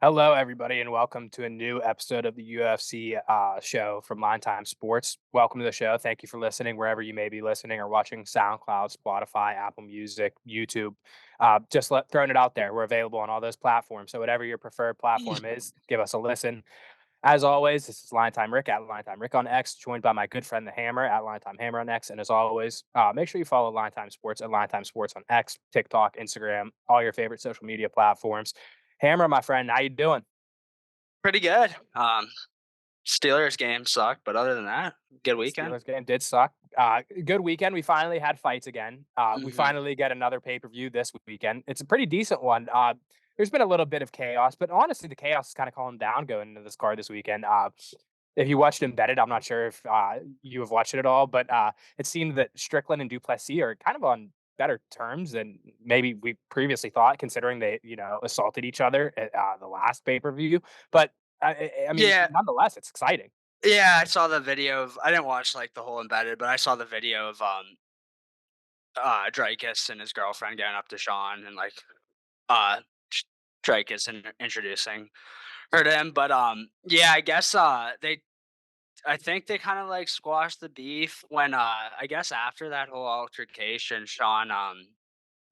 Hello, everybody, and welcome to a new episode of the UFC show from LineTime Sports. Welcome to the show. Thank you for listening wherever you may be listening or watching SoundCloud, Spotify, Apple Music, YouTube. Throwing it out there. We're available on all those platforms. So, whatever your preferred platform is, give us a listen. As always, this is LineTime Rick at LineTime Rick on X, joined by my good friend the Hammer at LineTime Hammer on X. And as always, make sure you follow LineTime Sports at LineTime Sports on X, TikTok, Instagram, all your favorite social media platforms. Hammer, my friend, how you doing? Pretty good. Steelers game sucked, but other than that, good weekend. Steelers game did suck. Good weekend. We finally had fights again. We Mhm. finally get another pay per view this weekend. It's a pretty decent one. There's been a little bit of chaos, but honestly, the chaos is kind of calmed down going into this card this weekend. If you watched Embedded, I'm not sure if you have watched it at all, but it seemed that Strickland and Duplessis are kind of on better terms than maybe we previously thought, considering they, assaulted each other at the last pay per view. But I mean, Yeah, nonetheless, it's exciting. yeah, I saw the video of I didn't watch, like, the whole embedded, but I saw the video of, Dricus and his girlfriend going up to Sean and, like, uh, Sh Dricus introducing her to him, but, yeah, I guess, I think they kinda, like, squashed the beef when, I guess after that whole altercation, Sean,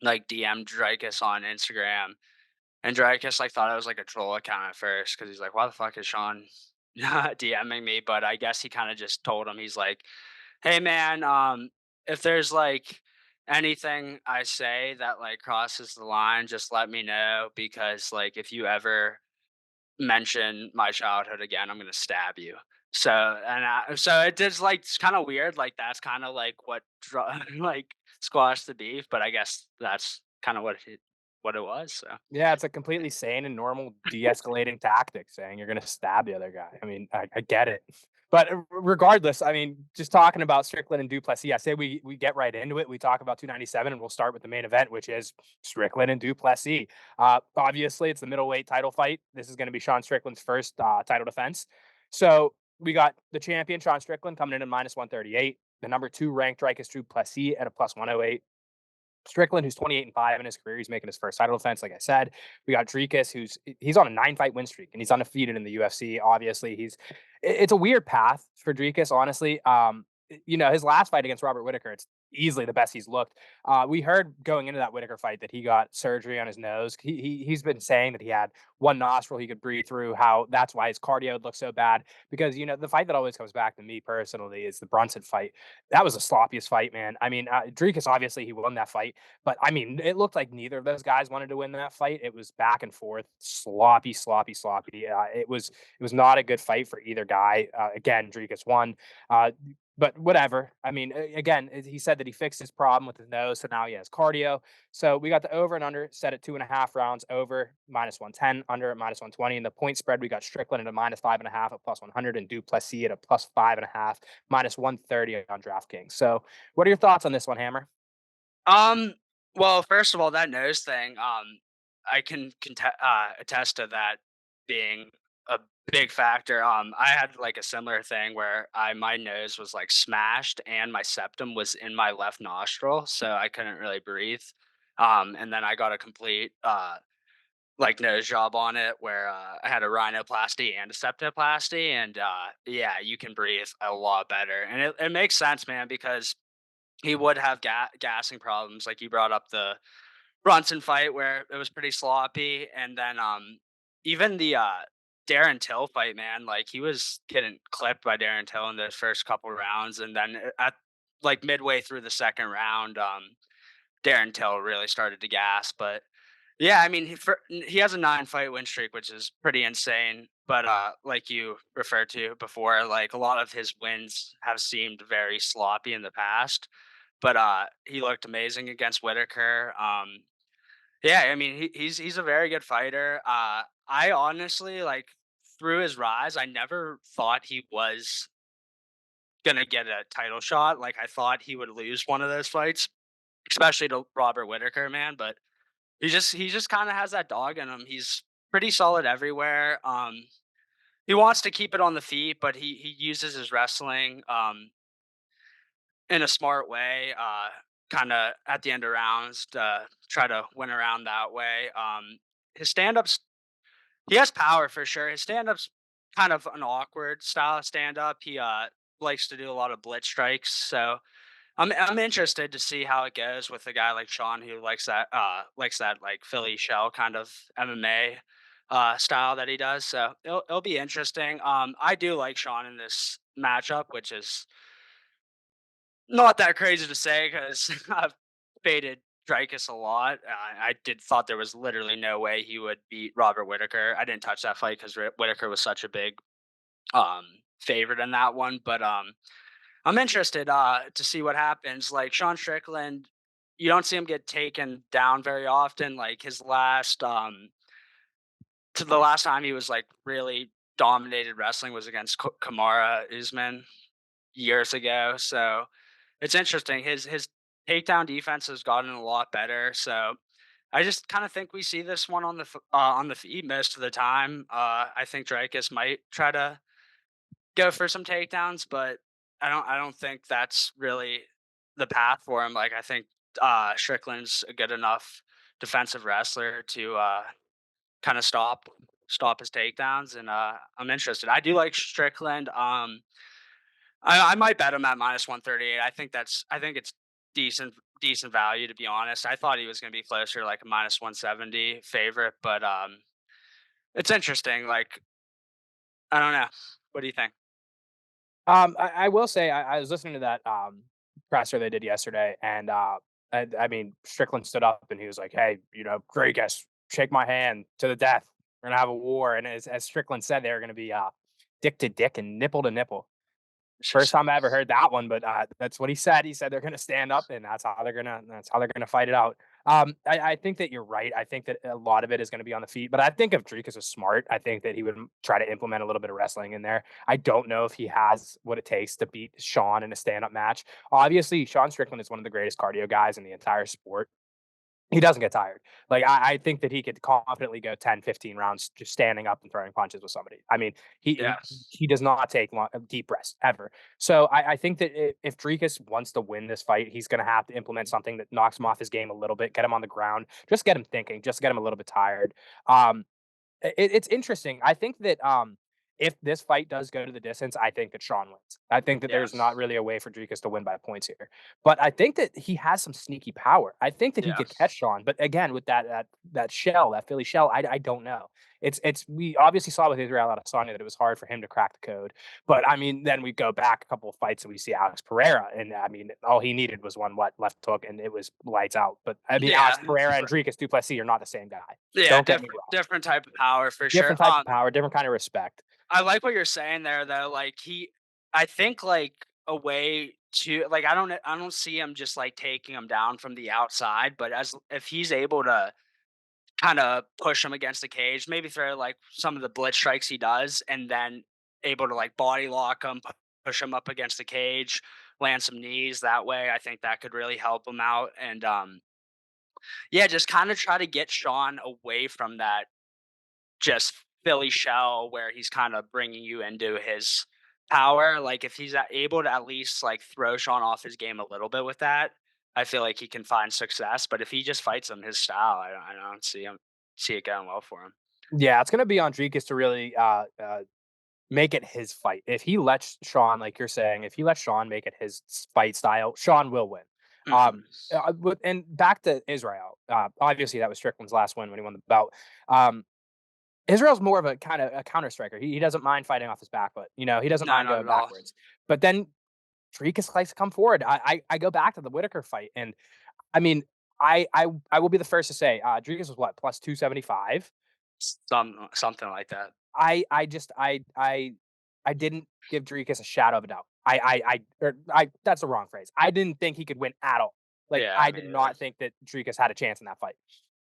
like, DM'd Dricus on Instagram. And Dricus, like, thought it was, like, a troll account at first because he's like, "Why the fuck is Sean DMing me?" But I guess he kinda just told him, he's like, "Hey, man, if there's, like, anything I say that, like, crosses the line, just let me know because, like, if you ever mention my childhood again, I'm gonna stab you." So it is, like, it's kinda weird, like, that's kinda, like, what like, squashed the beef, but I guess that's kinda what it was, so. Yeah, it's a completely sane and normal de-escalating tactic saying you're gonna stab the other guy. I mean, I get it. But regardless, I mean, just talking about Strickland and Duplessis, I say we get right into it. We talk about 297, and we'll start with the main event, which is Strickland and Duplessis. Obviously, it's the middleweight title fight. This is going to be Sean Strickland's first title defense. So we got the champion Sean Strickland coming in at minus 138. The number two ranked Dricus Duplessis at a plus 108. Strickland, who's 28-5 in his career, he's making his first title defense. Like I said, we got Dricus, he's on a 9 fight win streak and he's undefeated in the UFC. Obviously, it's a weird path for Dricus. Honestly, his last fight against Robert Whitaker, it's easily the best he's looked. We heard going into that Whitaker fight that he got surgery on his nose. He's been saying that he had one nostril he could breathe through. How that's why his cardio would look so bad. Because the fight that always comes back to me personally is the Brunson fight. That was the sloppiest fight, man. I mean, Dricus obviously he won that fight, but I mean, it looked like neither of those guys wanted to win that fight. It was back and forth, sloppy, sloppy, sloppy. It was not a good fight for either guy. Again, Dricus won. Uh, but whatever. I mean, again, he said that he fixed his problem with his nose, so now he has cardio. So we got the over and under set at 2.5 rounds, over minus 110, under at minus 120. And the point spread, we got Strickland at a minus 5.5 at plus 100, and Duplessis at a plus 5.5, minus 130 on DraftKings. So what are your thoughts on this one, Hammer? Um, well, first of all, that nose thing, I can attest to that being a big factor. I had like a similar thing where my nose was like smashed and my septum was in my left nostril, so I couldn't really breathe. And then I got a complete like nose job on it where I had a rhinoplasty and a septoplasty, and yeah, you can breathe a lot better, and it makes sense, man, because he would have gassing problems. Like you brought up the Brunson fight where it was pretty sloppy, and then even the Darren Till fight, man, like he was getting clipped by Darren Till in the first couple rounds, and then at like midway through the second round, Darren Till really started to gas. But yeah, I mean, he has a 9 fight win streak, which is pretty insane. But like you referred to before, like a lot of his wins have seemed very sloppy in the past, but he looked amazing against Whitaker. Yeah, I mean he's a very good fighter. I honestly like through his rise, I never thought he was gonna get a title shot. Like I thought he would lose one of those fights, especially to Robert Whitaker, man. But he just kind of has that dog in him. He's pretty solid everywhere. He wants to keep it on the feet, but he uses his wrestling. In a smart way, kind of at the end of rounds to try to win around that way. His stand ups, He has power for sure. His stand-up's kind of an awkward style of stand-up. He likes to do a lot of blitz strikes, so I'm interested to see how it goes with a guy like Sean who likes that like Philly shell kind of MMA style that he does. So it'll be interesting. I do like Sean in this matchup, which is not that crazy to say because I've faded Dricus a lot. I did thought there was literally no way he would beat Robert Whitaker. I didn't touch that fight because Whitaker was such a big um, favorite in that one. But I'm interested to see what happens. Like Sean Strickland, you don't see him get taken down very often. Like his last to the last time he was like really dominated wrestling was against Kamara Usman years ago. So it's interesting. His takedown defense has gotten a lot better. So I just kind of think we see this one on the feet most of the time. I think Dracus might try to go for some takedowns, but I don't think that's really the path for him. Like I think Strickland's a good enough defensive wrestler to kind of stop his takedowns, and I'm interested. I do like Strickland. I might bet him at -138. I think it's decent value, to be honest. I thought he was going to be closer, like a -170 favorite, but it's interesting. Like I don't know. What do you think? I will say I was listening to that presser they did yesterday, and I mean Strickland stood up and he was like, "Hey, Dricus, shake my hand to the death. We're gonna have a war." And as Strickland said, they were gonna be dick to dick and nipple to nipple. It's First just time I ever heard that one, but that's what he said. He said they're gonna stand up, and that's how they're gonna fight it out. I think that you're right. I think that a lot of it is gonna be on the feet, but I think if Dricus is smart, I think that he would try to implement a little bit of wrestling in there. I don't know if he has what it takes to beat Sean in a stand-up match. Obviously, Sean Strickland is one of the greatest cardio guys in the entire sport. He doesn't get tired. Like, I think that he could confidently go 10, 15 rounds just standing up and throwing punches with somebody. I mean, he yeah, he he does not take deep breaths ever. So I think that if Dricus wants to win this fight, he's going to have to implement something that knocks him off his game a little bit, get him on the ground, just get him thinking, just get him a little bit tired. Um, it's interesting. I think that if this fight does go to the distance, I think that Sean wins. I think that yeah, there's not really a way for Dricus to win by points here. But I think that he has some sneaky power. I think that he yeah, could catch Sean. But again, with that shell, that Philly shell, I don't know. It's we obviously saw with Israel Adesanya that it was hard for him to crack the code. But I mean, then we go back a couple of fights and we see Alex Pereira, and I mean, all he needed was one left hook, and it was lights out. But I mean, yeah, Alex Pereira and Dricus du Plessis are not the same guy. yeah. Don't get me Different wrong. different type of power for sure. Different type of power, different kind of respect. I like what you're saying there though. I think like a way to like I don't see him just like taking him down from the outside, but as if he's able to kind of push him against the cage, maybe throw like some of the blitz strikes he does, and then able to like body lock him, push him up against the cage, land some knees that way. I think that could really help him out, and yeah, just kind of try to get Sean away from that just Philly shell where he's kind of bringing you into his power. Like if he's able to at least like throw Sean off his game a little bit with that, I feel like he can find success. But if he just fights him his style, I don't see it going well for him. Yeah, it's gonna be on Dricus to really make it his fight. If he lets Sean, like you're saying, if he lets Sean make it his fight style, Sean will win. Hmm. And back to Israel. Obviously, that was Strickland's last win when he won the belt. Israel's more of a kind of a counter striker. He doesn't mind fighting off his back foot. He doesn't No, mind not going at all. backwards. But then Dricus likes to come forward. I go back to the Whitaker fight, and I mean, I will be the first to say, Dricus was what, plus 275. Something like that. I just I didn't give Dricus a shadow of a doubt. That's the wrong phrase. I didn't think he could win at all. Like, Yeah, I me did either. not think that Dricus had a chance in that fight.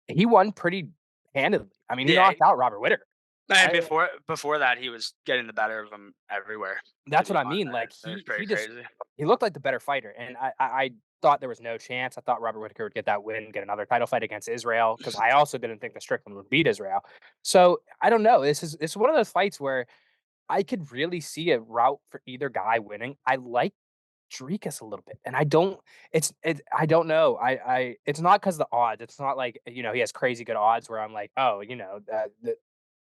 He won pretty handedly. I mean, he Yeah, knocked out Robert Whitaker. and I before that, he was getting the better of him everywhere. To That's be what I honest, mean. Like, it was he pretty he just crazy. he looked like the better fighter, and I thought there was no chance. I thought Robert Whitaker would get that win, get another title fight against Israel, because I also didn't think that Strickland would beat Israel. So, I don't know. This is one of those fights where I could really see a route for either guy winning. I like Dricus a little bit, and I don't know. It's not because the odds. It's not like he has crazy good odds where I'm like, oh,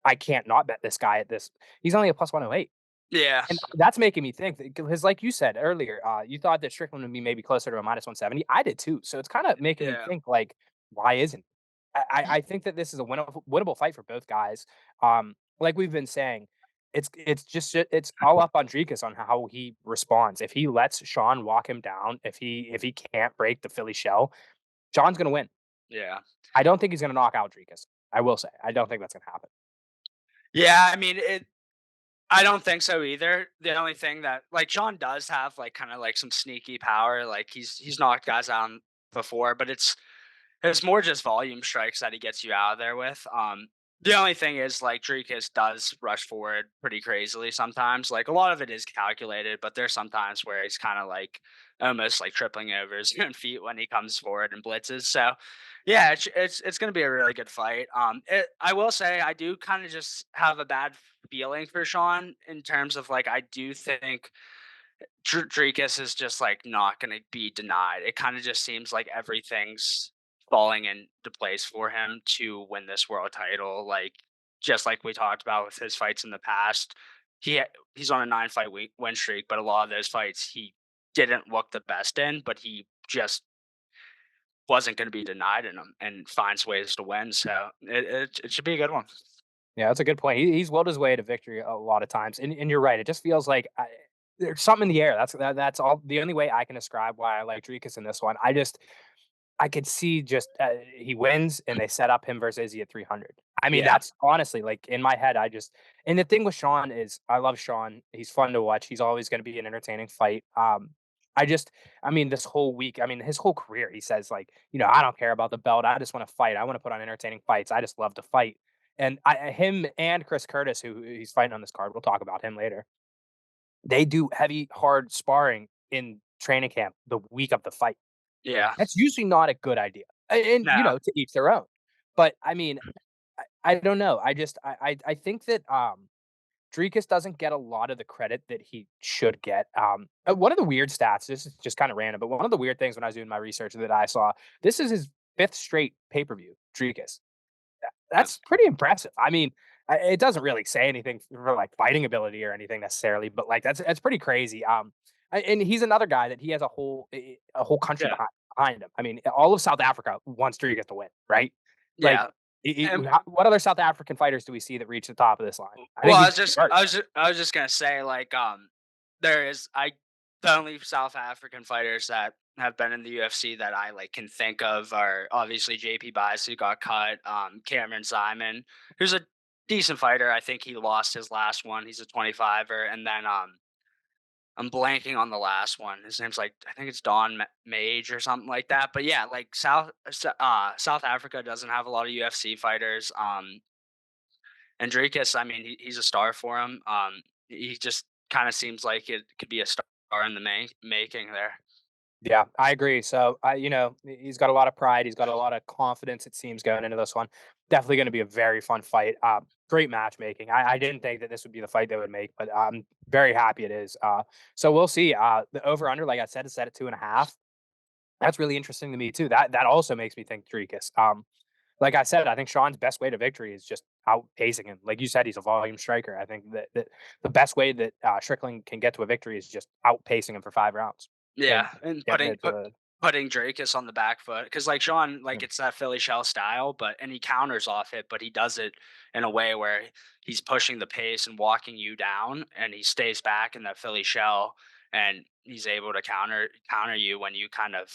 I can't not bet this guy at this. He's only a plus 108. Yeah. And that's making me think because, like you said earlier, you thought that Strickland would be maybe closer to a minus 170. I did too. So it's kind of making me Yeah. think like, why isn't? I think that this is a winnable fight for both guys. Like we've been saying, it's all up on Dricus on how he responds. If he lets Sean walk him down, if he can't break the Philly shell, Sean's gonna win. Yeah. I don't think he's gonna knock out Dricus. I will say, I don't think that's gonna happen. Yeah, I mean, I don't think so either. The only thing that like Sean does have like kind of like some sneaky power. Like he's knocked guys out before, but it's more just volume strikes that he gets you out of there with. The only thing is like Dricus does rush forward pretty crazily sometimes. Like a lot of it is calculated, but there's sometimes where he's kind of like almost like tripling over his own feet when he comes forward and blitzes. So yeah, it's going to be a really good fight. I will say I do kind of just have a bad feeling for Sean in terms of like I do think Dricus is just like not going to be denied. It kind of just seems like everything's falling into place for him to win this world title. Like just like we talked about with his fights in the past, he's on a 9 fight win streak, but a lot of those fights he didn't look the best in, but he just wasn't going to be denied in them and finds ways to win. So it should be a good one. Yeah, that's a good point. He's willed his way to victory a lot of times, and you're right. It just feels like there's something in the air. That's all. The only way I can describe why I like Dricus in this one. I could see just he wins and they set up him versus Izzy at 300. I mean, Yeah. that's honestly like in my head. And the thing with Sean is I love Sean. He's fun to watch. He's always going to be an entertaining fight. I just, I mean, this whole week, I mean, his whole career, he says like, I don't care about the belt. I just want to fight. I want to put on entertaining fights. I just love to fight. And him and Chris Curtis, who he's fighting on this card, we'll talk about him later. They do heavy, hard sparring in training camp the week of the fight. Yeah. That's usually not a good idea. And No. to each their own. But I mean, I don't know. I think that Dricus doesn't get a lot of the credit that he should get. One of the weird stats, this is just kind of random, but one of the weird things when I was doing my research that I saw, this is his fifth straight pay-per-view, Dricus. That's pretty impressive. I mean, it doesn't really say anything for like fighting ability or anything necessarily, but like that's pretty crazy. And he's another guy that he has a whole country Yeah. behind him. I mean, all of South Africa wants Dricus to win, right? Like, Yeah. And what other South African fighters do we see that reach the top of this line? I well, think I he's was just first. I was just gonna say like there is I the only South African fighters that have been in the UFC that I like can think of are obviously JP Bias who got cut, Cameron Simon, who's a decent fighter. I think he lost his last one. He's a 25er, and then I'm blanking on the last one. His name's like I think it's Don Mage or something like that. But yeah, like South Africa doesn't have a lot of UFC fighters. And Dricus, I mean, he's a star for him. He just kind of seems like it could be a star in the making there. Yeah, I agree. So he's got a lot of pride. He's got a lot of confidence. It seems going into this one. Definitely going to be a very fun fight. Great matchmaking. I didn't think that this would be the fight they would make, but I'm very happy it is. So we'll see. The over under, like I said, is set at 2.5. That's really interesting to me too. That also makes me think Dricus. Like I said, I think Sean's best way to victory is just outpacing him. Like you said, he's a volume striker. I think that the best way that Strickland can get to a victory is just outpacing him for 5 rounds and Yeah, and getting it to. putting Dracus on the back foot because like Sean, like it's that Philly shell style, and he counters off it, but he does it in a way where he's pushing the pace and walking you down, and he stays back in that Philly shell, and he's able to counter you when you kind of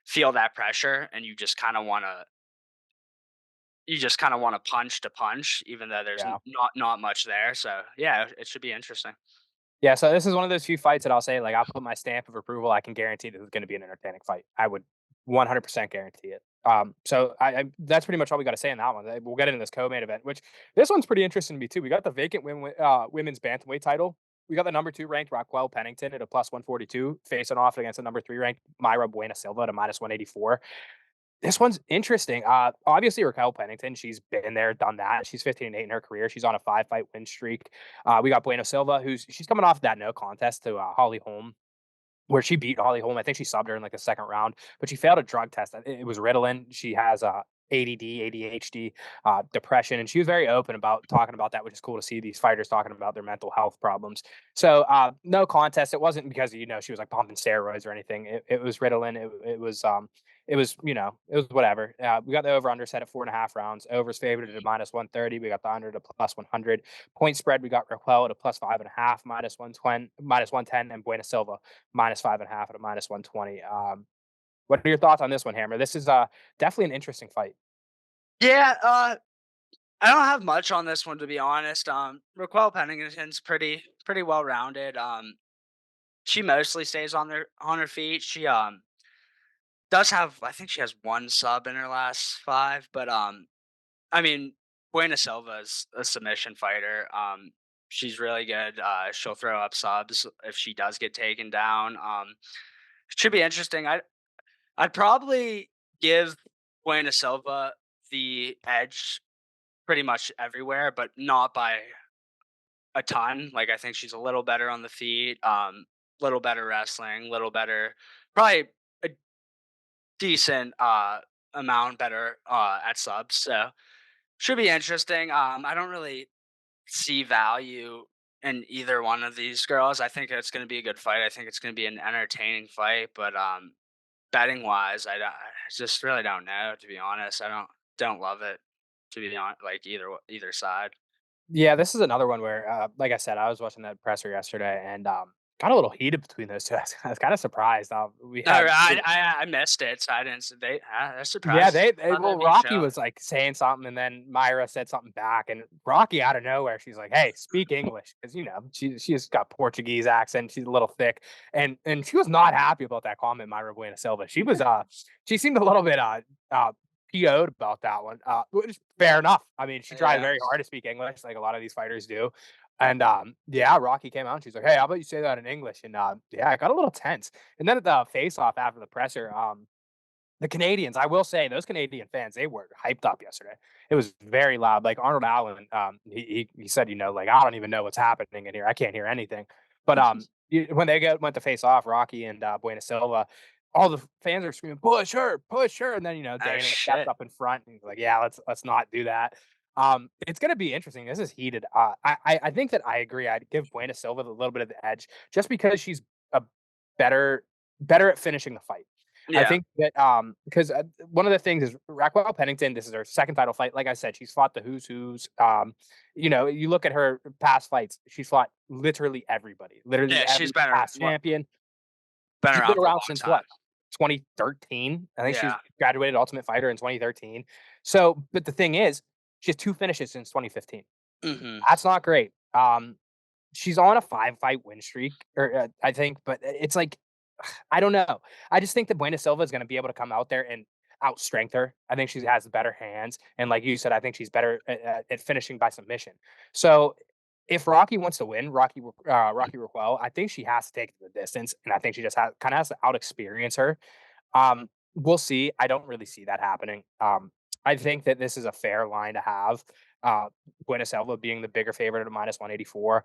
feel that pressure, and you just kind of want to punch to punch, even though there's Yeah. not much there. So yeah, it should be interesting. Yeah, so this is one of those few fights that I'll say, like, I'll put my stamp of approval. I can guarantee this is going to be an entertaining fight. I would 100% guarantee it. So that's pretty much all we got to say in that one. We'll get into this co-main event, which this one's pretty interesting to me too. We got the vacant women's bantamweight title. We got the number 2 ranked Raquel Pennington at a plus 142 facing off against the number 3 ranked Mayra Bueno Silva at a minus 184. This one's interesting. Obviously Raquel Pennington, she's been there, done that. She's 15-8 in her career. She's on a 5-fight win streak. We got Bueno Silva, she's coming off that no contest to Holly Holm, where she beat Holly Holm. I think she subbed her in like the second round, but she failed a drug test. It was Ritalin. She has ADD, ADHD, depression, and she was very open about talking about that, which is cool to see these fighters talking about their mental health problems. So no contest. It wasn't because she was like pumping steroids or anything. It was Ritalin. It was, it was whatever. We got the over under set at 4.5 rounds. Over's favored at a -130. We got the under at a +100. Point spread, we got Raquel at a +5.5, -120, -110, and Buena Silva -5.5 at a -120. What are your thoughts on this one, Hammer? This is definitely an interesting fight. Yeah, I don't have much on this one, to be honest. Raquel Pennington's pretty well rounded. She mostly stays on her feet. She does have, I think she has one sub in her last five, but I mean, Buena Silva's a submission fighter. She's really good. She'll throw up subs if she does get taken down. It should be interesting. I'd probably give Buena Silva the edge pretty much everywhere, but not by a ton. Like, I think she's a little better on the feet, little better wrestling, little better, probably a decent amount better at subs. So should be interesting. I don't really see value in either one of these girls. I think it's going to be a good fight. I think it's going to be an entertaining fight, but betting wise, I just really don't know, to be honest. I don't love it, to be honest, like either side. Yeah, this is another one where, like I said, I was watching that presser yesterday and got a little heated between those two. I was kind of surprised. We No, had I missed it, so I didn't. That Yeah, surprised. How that well, being Rocky shown. was, like, saying something, and then Mayra said something back, and Rocky out of nowhere, she's like, "Hey, speak English," because she's got Portuguese accent, she's a little thick, and she was not happy about that comment, Mayra Buena Silva. She seemed a little bit, PO'd about that one, which is fair enough. I mean, she tried Yeah. very hard to speak English, like a lot of these fighters do, and, yeah, Rocky came out, and she's like, "Hey, how about you say that in English?" And, yeah, it got a little tense, and then at the face-off after the presser, the Canadians, I will say, those Canadian fans, they were hyped up yesterday. It was very loud. Like Arnold Allen, he said, like, I don't even know what's happening in here. I can't hear anything. But when went to face off, Rocky and Buena Silva, all the fans are screaming, push her. And then Oh Dana stepped shit. up in front and he's like, yeah, let's not do that. It's gonna be interesting. This is heated. I think that I agree. I'd give Buena Silva a little bit of the edge just because she's a better better at finishing the fight. I Yeah. think that because one of the things is Raquel Pennington. This is her second title fight. Like I said, she's fought the who's who's. You look at her past fights. She's fought literally everybody, literally Yeah, she's every been past champion. been She's been around for a around long since time. what 2013. I think she's Yeah. graduated Ultimate Fighter in 2013. So, but the thing is, she has two finishes since 2015. Mhm. That's not great. She's on a 5-fight win streak, or I think, but it's like I don't know. I just think that Buena Silva is going to be able to come out there and outstrength her. I think she has better hands, and like you said, I think she's better at finishing by submission. So if Rocky wants to win, Rocky Raquel, I think she has to take it to the distance, and I think she just kind of has to out experience her. We'll see. I don't really see that happening. I think that this is a fair line to have. Uh, Buena Silva being the bigger favorite at a -184.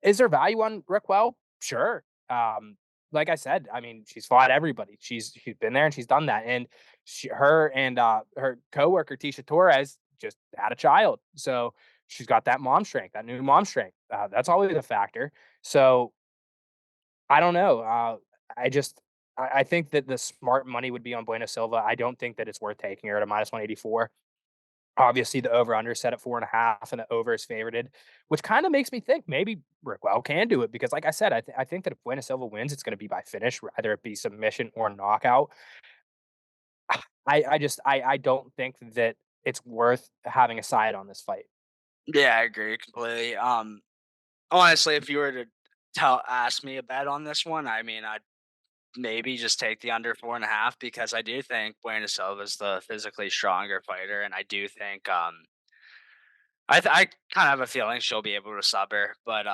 Is there value on Raquel? Sure. Like I said, I mean, she's fought everybody. She's been there and she's done that. And her and her coworker Tisha Torres just had a child, so she's got that mom strength, that new mom strength. That's always a factor. So I don't know. I just I think that the smart money would be on Buena Silva. I don't think that it's worth taking her at a -184. Obviously, the over under set at 4.5, and the over is favorited, which kind of makes me think maybe Rickwell can do it because, like I said, I think that if Buena Silva wins, it's going to be by finish, either it be submission or knockout. I don't think that it's worth having a side on this fight. Yeah, I agree completely. Honestly, if you were to ask me a bet on this one, I mean, I'd maybe just take the under 4.5 because I do think Bueno Silva's the physically stronger fighter, and I do think I kind of have a feeling she'll be able to sub her. But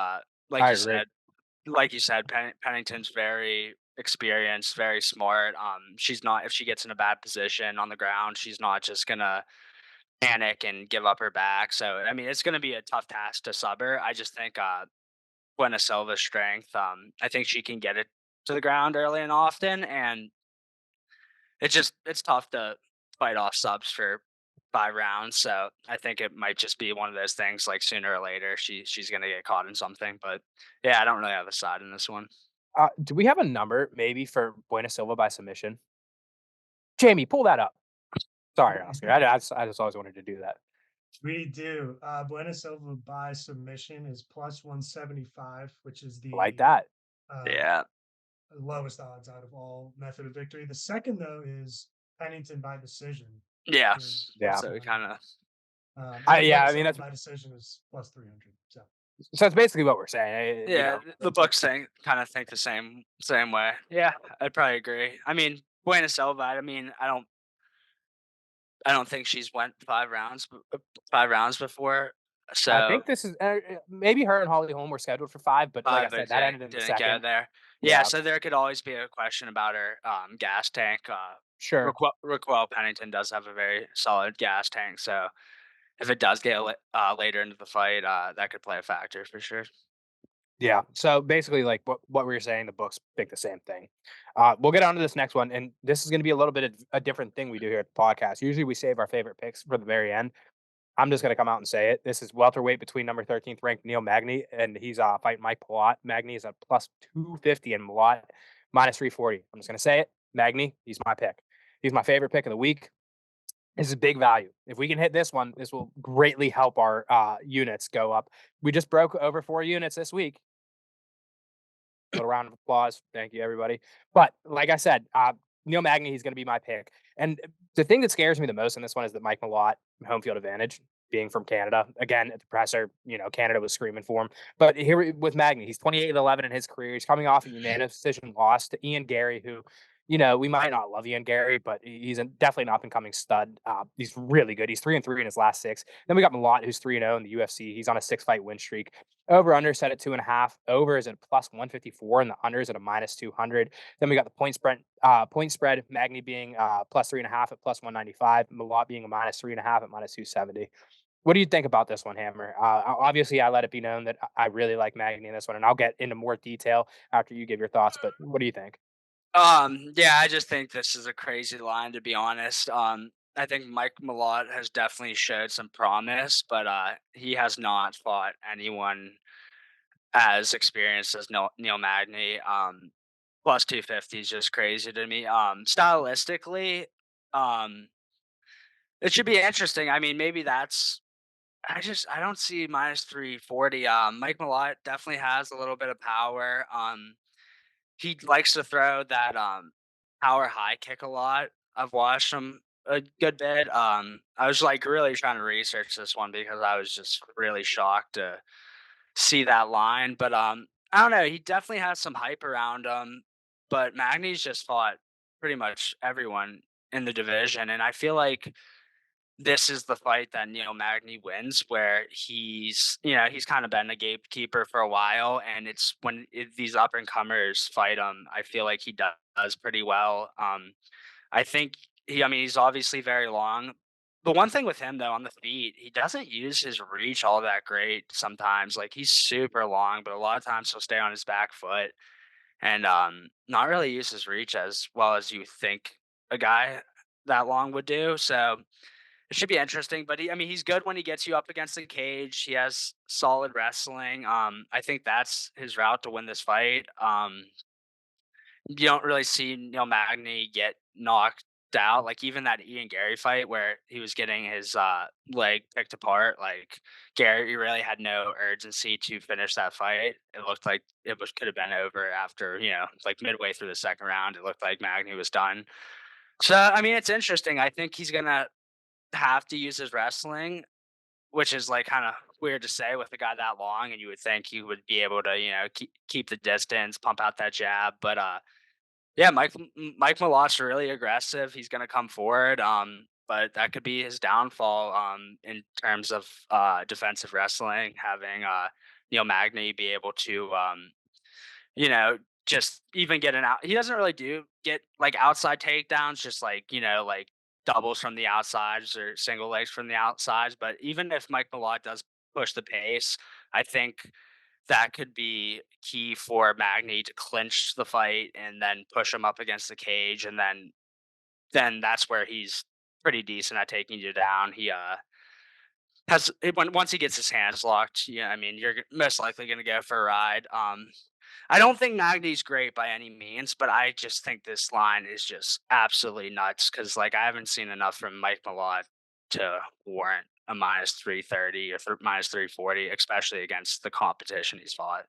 like I you agree. said, Pennington's very experienced, very smart. She's not, if she gets in a bad position on the ground, she's not just gonna panic and give up her back. So I mean, it's gonna be a tough task to sub her. I just think Buena Silva's strength. I think she can get it to the ground early and often, and it's tough to fight off subs for 5 rounds. So I think it might just be one of those things like sooner or later she's gonna get caught in something. But yeah, I don't really have a side in this one. Do we have a number maybe for Bueno Silva by submission? Jamie, pull that up. Sorry, Oscar. I just always wanted to do that. We do. Bueno Silva by submission is plus 175, which is I like the that. Yeah. lowest odds out of all method of victory. The second, though, is Pennington by decision. Yeah. Yeah. So it kind of Yeah, I Bueno mean, Silva that's by decision is plus 300. So so it's basically what we're saying. yeah, the books kind of think the same way. Yeah, I'd probably agree. I mean, Buena Silva, I don't think she's went 5 rounds before. I So think this is maybe her and Holly Holm were scheduled for 5, but like I 5 said, that ended in the didn't get second. there. Yeah, Yeah, so there could always be a question about her gas tank. sure. Raquel Pennington does have a very solid gas tank, so if it does get later into the fight, that could play a factor for sure. Yeah. So basically, like what we were saying, the books pick the same thing. We'll get on to this next one, and this is going to be a little bit of a different thing we do here at the podcast. Usually, we save our favorite picks for the very end. I'm just going to come out and say it. This is welterweight between number 13th ranked Neil Magny, and he's fighting Mike Mallott. Magny is at plus 250, and Mallott minus 340. I'm just going to say it. Magny, he's my pick. He's my favorite pick of the week. This is big value. If we can hit this one, this will greatly help our units go up. We just broke over 4 units this week. Little round of applause. Thank you, everybody. But like I said, Neil Magny, he's going to be my pick. And the thing that scares me the most in this one is that Mike Mallott, home field advantage, being from Canada. Again, at the presser, Canada was screaming for him. But here with Magny, he's 28-11 in his career. He's coming off a unanimous decision loss to Ian Gary, who we might not love Ian Gary, but he's definitely an up and coming stud. He's really good. He's 3-3 in his last 6. Then we got Mallott, who's 3-0 in the UFC. He's on a 6-fight win streak. Over under set at 2.5. Over is at plus 154, and the under is at a minus 200. Then we got the point spread. Magny being plus 3.5 at plus 195. Mallott being a minus 3.5 at minus 270. What do you think about this one, Hammer? Obviously, I let it be known that I really like Magny in this one, and I'll get into more detail after you give your thoughts. But what do you think? Yeah, I just think this is a crazy line to be honest. I think Mike Mallott has definitely showed some promise, but he has not fought anyone as experienced as Neil Magny. Plus 250 is just crazy to me. Stylistically, um, it should be interesting. I mean, maybe that's. I don't see minus 340. Mike Mallott definitely has a little bit of power. He likes to throw that power high kick a lot. I've watched him a good bit. I was like really trying to research this one because I was just really shocked to see that line. But I don't know. He definitely has some hype around him. But Magny's just fought pretty much everyone in the division, and I feel like this is the fight that Neil Magny wins, where he's kind of been a gatekeeper for a while, and it's when these up and comers fight him, I feel like he does pretty well. I think I mean, he's obviously very long. The one thing with him though, on the feet, he doesn't use his reach all that great sometimes. Like he's super long, but a lot of times he'll stay on his back foot and not really use his reach as well as you think a guy that long would do. So it should be interesting, but I mean, he's good when he gets you up against the cage. He has solid wrestling. I think that's his route to win this fight. You don't really see Neil Magny get knocked out. Like even that Ian Gary fight where he was getting his leg picked apart. Like Gary really had no urgency to finish that fight. It looked like could have been over after like midway through the second round. It looked like Magny was done. So I mean, it's interesting. I think he's gonna have to use his wrestling, which is like kind of weird to say with a guy that long, and you would think he would be able to, keep the distance, pump out that jab. But yeah, Mike Malott's really aggressive. He's going to come forward. But that could be his downfall. In terms of defensive wrestling, having Neil Magny be able to you know, just even get an out. He doesn't really get like outside takedowns, just like doubles from the outsides or single legs from the outsides. But even if Mike Malott does push the pace, I think that could be key for Magny to clinch the fight and then push him up against the cage. And then that's where he's pretty decent at taking you down. He once he gets his hands locked, yeah, I mean, you're most likely going to go for a ride. I don't think Magny's great by any means, but I just think this line is just absolutely nuts because, like, I haven't seen enough from Mike Mallott to warrant a minus 330 or minus 340, especially against the competition he's fought.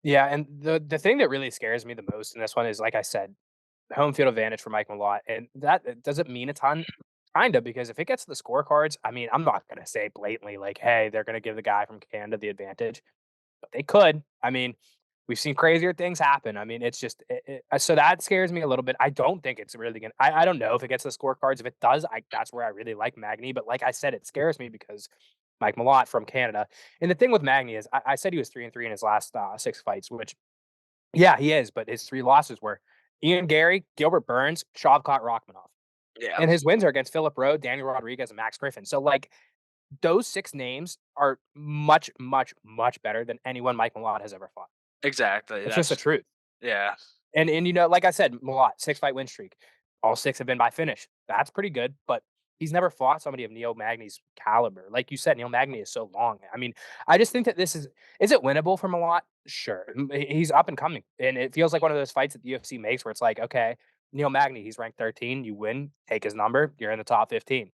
Yeah, and the thing that really scares me the most in this one is, like I said, home field advantage for Mike Mallott, and that it doesn't mean a ton, kinda, because if it gets to the scorecards, I mean, I'm not gonna say blatantly like, "Hey, they're gonna give the guy from Canada the advantage," but they could. I mean, we've seen crazier things happen. I mean, it's just so that scares me a little bit. I don't think it's really gonna. I don't know if it gets to the scorecards. If it does, that's where I really like Magny. But like I said, it scares me because Mike Mallott from Canada. And the thing with Magny is, I said he was 3-3 in his last 6 fights, which yeah, he is. But his 3 losses were Ian Gary, Gilbert Burns, Shavkat Rachmanov. Yeah, And his wins are against Philip Rowe, Daniel Rodriguez, and Max Griffin. So, like, those 6 names are much, much, much better than anyone Mike Mallott has ever fought. exactly. It's just the truth. Yeah, And you know, like I said, Mallott, 6-fight win streak. All 6 have been by finish. That's pretty good, but he's never fought somebody of Neil Magny's caliber. Like you said, Neil Magny is so long. I mean, I just think that this is it winnable for Mallott? Sure. He's up and coming. And it feels like one of those fights that the UFC makes where it's like, okay, Neil Magny, he's ranked 13, you win, take his number, you're in the top 15.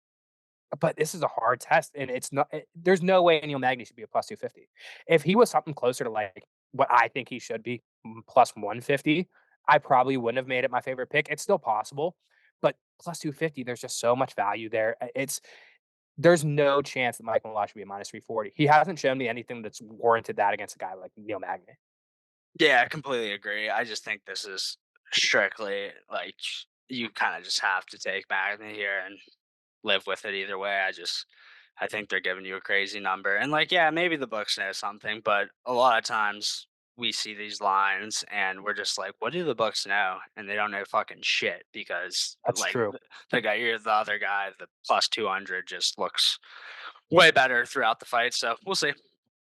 But this is a hard test, and it's not. There's no way Neil Magny should be a plus 250. If he was something closer to like what I think he should be, plus 150, I probably wouldn't have made it my favorite pick. It's still possible, but plus 250, there's just so much value there. There's no chance that Michael Malott should be a minus 340. He hasn't shown me anything that's warranted that against a guy like Neil Magny. yeah, I completely agree. I just think this is strictly like you kind of just have to take Magny here and live with it either way. I think they're giving you a crazy number. And like, yeah, maybe the books know something, but a lot of times we see these lines and we're just like, what do the books know? And they don't know fucking shit because That's like true. the other guy, the plus 200 just looks way better throughout the fight. So we'll see.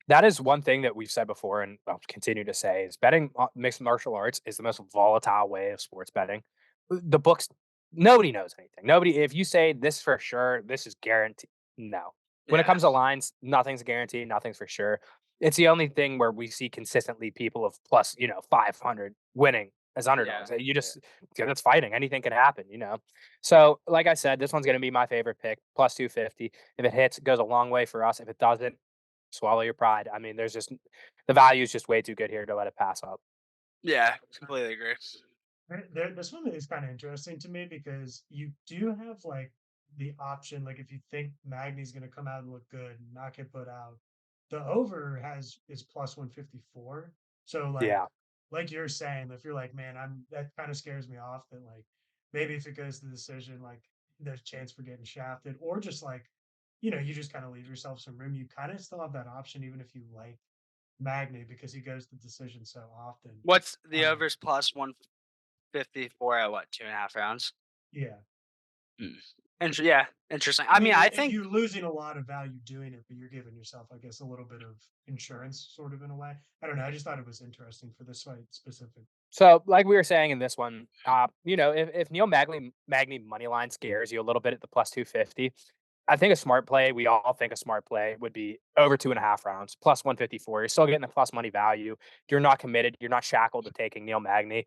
That is one thing that we've said before, and I'll continue to say is betting mixed martial arts is the most volatile way of sports betting. The books, nobody knows anything. Nobody, if you say this for sure, this is guaranteed. No. When it Yeah. comes to lines, nothing's guaranteed, nothing's for sure. It's the only thing where we see consistently people of plus, 500 winning as Yeah. underdogs. You just, that's fighting. Anything can happen. So, like I said, this one's going to be my favorite pick, plus 250. If it hits, it goes a long way for us. If it doesn't, swallow your pride. I mean, there's just the value is just way too good here to let it pass up. Yeah. Completely agree. This one is kind of interesting to me because you do have like the option, like if you think Magny's going to come out and look good and not get put out, the over is plus 154. So Yeah. like you're saying, if you're like, man, that kind of scares me off that like maybe if it goes to the decision, like there's a chance for getting shafted, or just like, you just kind of leave yourself some room. You kind of still have that option, even if you like Magny because he goes to decision so often. What's the Um, overs plus 154 at what, 2.5 rounds? yeah. Hmm. Yeah, interesting. I I mean, mean, I think you're losing a lot of value doing it, but you're giving yourself, I guess, a little bit of insurance, sort of in a way. I don't know. I just thought it was interesting for this fight specific. So, like we were saying in this one, if Neil Magny money line scares you a little bit at the plus 250, I think a smart play, we all think a smart play would be over 2.5 rounds, plus 154. You're still getting the plus money value. You're not committed. You're not shackled to taking Neil Magny.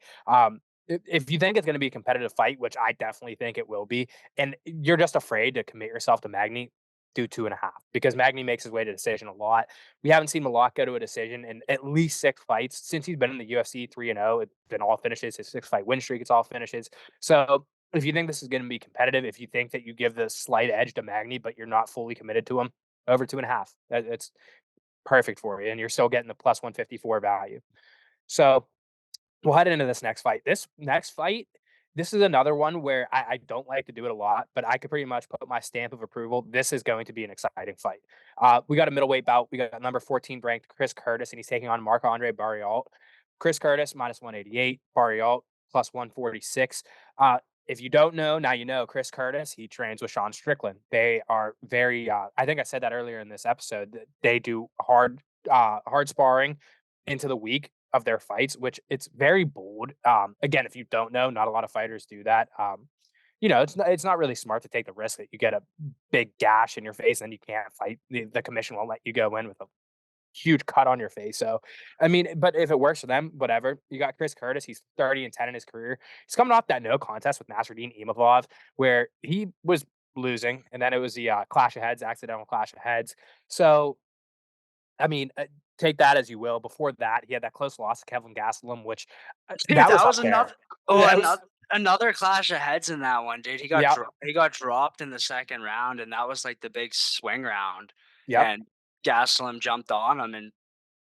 If you think it's going to be a competitive fight, which I definitely think it will be, and you're just afraid to commit yourself to Magny, do 2.5 because Magny makes his way to decision a lot. We haven't seen Mallott go to a decision in at least 6 fights since he's been in the UFC 3-0. It's been all finishes. His 6 fight win streak, it's all finishes. So if you think this is going to be competitive, if you think that you give the slight edge to Magny, but you're not fully committed to him, over 2.5, it's perfect for you, and you're still getting the plus 154 value. So we'll head into this next fight. This next fight, this is another one where I don't like to do it a lot, but I could pretty much put my stamp of approval. This is going to be an exciting fight. We got a middleweight bout. We got number 14 ranked Chris Curtis, and he's taking on Marc-Andre Barriault. Chris Curtis minus 188, Barriault plus 146. If you don't know, now you know. Chris Curtis, he trains with Sean Strickland. They are very. I think I said that earlier in this episode. That they do hard sparring into the week of their fights, which it's very bold. Again, if you don't know, not a lot of fighters do that. it's not really smart to take the risk that you get a big gash in your face and you can't fight. The commission won't let you go in with a huge cut on your face. So, I mean, but if it works for them, whatever. You got Chris Curtis. He's 30-10 in his career. He's coming off that no contest with Nasruddin Imavov, where he was losing, and then it was the clash of heads, accidental clash of heads. So, I mean, take that as you will. Before that, he had that close loss to Kevin Gastelum, which Dude, that that was was up there. another. Oh, That was, another clash of heads in that one, dude. yeah, He got dropped in the second round, and that was like the big swing round. yep. And Gastelum jumped on him, and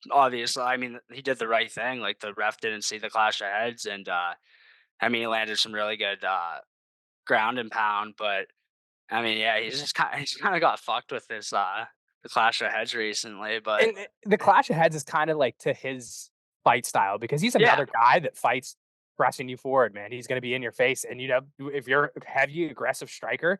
obviously, I mean, he did the right thing. Like the ref didn't see the clash of heads, and I mean, he landed some really good ground and pound. But I mean, yeah, he's kind of got fucked with this the clash of heads recently. But And the clash of heads is kind of like to his fight style because he's yeah, another guy that fights pressing you forward, man. He's going to be in your face. And, if you're a heavy, aggressive striker,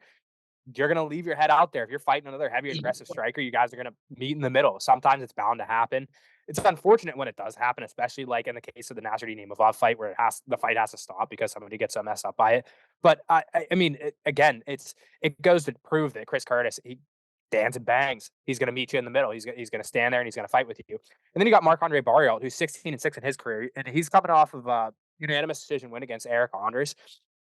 you're going to leave your head out there. If you're fighting another heavy, aggressive striker, you guys are going to meet in the middle. Sometimes it's bound to happen. It's unfortunate when it does happen, especially like in the case of the Nasruddin Imavov fight where the fight has to stop because somebody gets so messed up by it. But I mean, again, it goes to prove that Chris Curtis, he stands and bangs. He's going to meet you in the middle. He's going to stand there and he's going to fight with you. And then you got Marc-Andre Barriault, who's 16-6 in his career, and he's coming off of a unanimous decision win against Eric Anders.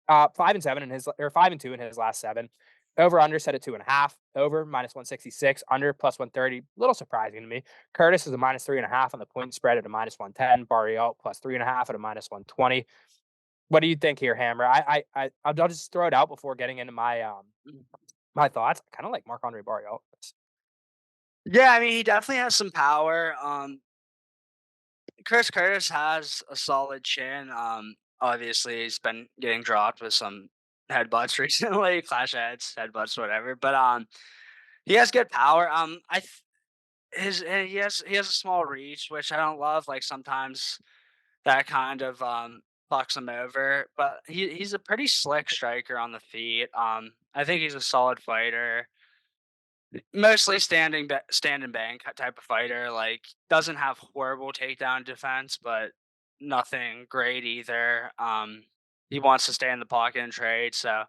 5-7 in his, or 5-2 in his last 7. Over under set at 2.5. Over -166. Under +130. A little surprising to me. Curtis is a -3.5 on the point spread at a -110. Barriault +3.5 at a -120. What do you think here, Hammer? I'll just throw it out before getting into my thoughts. I kind of like Marc-Andre Barriault. yeah, I mean, he definitely has some power. Chris Curtis has a solid chin. Obviously, he's been getting dropped with some headbutts recently, clash heads, headbutts, whatever. But he has good power. He has a small reach, which I don't love. Like sometimes that kind of fucks him over. But he's a pretty slick striker on the feet. I think he's a solid fighter. Mostly stand and bang type of fighter. Like doesn't have horrible takedown defense, but nothing great either. He wants to stay in the pocket and trade. So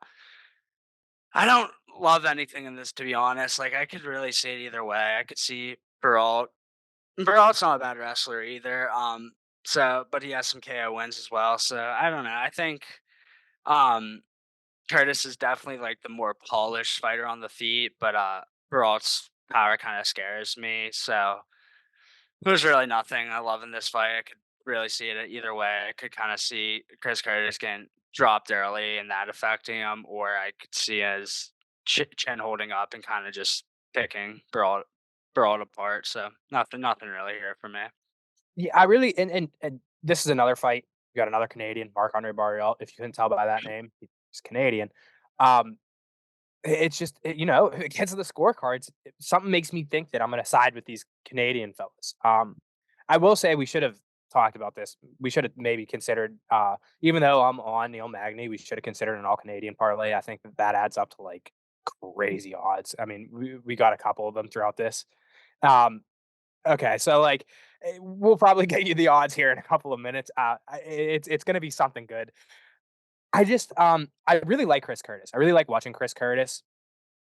I don't love anything in this, to be honest. Like I could really see it either way. I could see Baralt. Baralt's not a bad wrestler either. But he has some KO wins as well. So I don't know. I think um Curtis is definitely like the more polished fighter on the feet, but Baralt's power kind of scares me. So there's really nothing I love in this fight. I could really see it either way. I could kind of see Chris Curtis getting dropped early and that affecting him, or I could see his chin holding up and kind of just picking Baralt apart. So nothing really here for me. Yeah, I really and this is another fight. You got another Canadian, Marc-Andre Barriault. If you couldn't tell by that name, he's Canadian. Um, it's just it gets to the scorecards. Something makes me think that I'm going to side with these Canadian fellas. I will say we should have talked about this. We should have maybe considered, even though I'm on Neil Magny, we should have considered an all Canadian parlay. I think that adds up to like crazy odds. I mean, we got a couple of them throughout this. Um, Okay, so like we'll probably get you the odds here in a couple of minutes. It's going to be something good. I really like Chris Curtis. I really like watching Chris Curtis.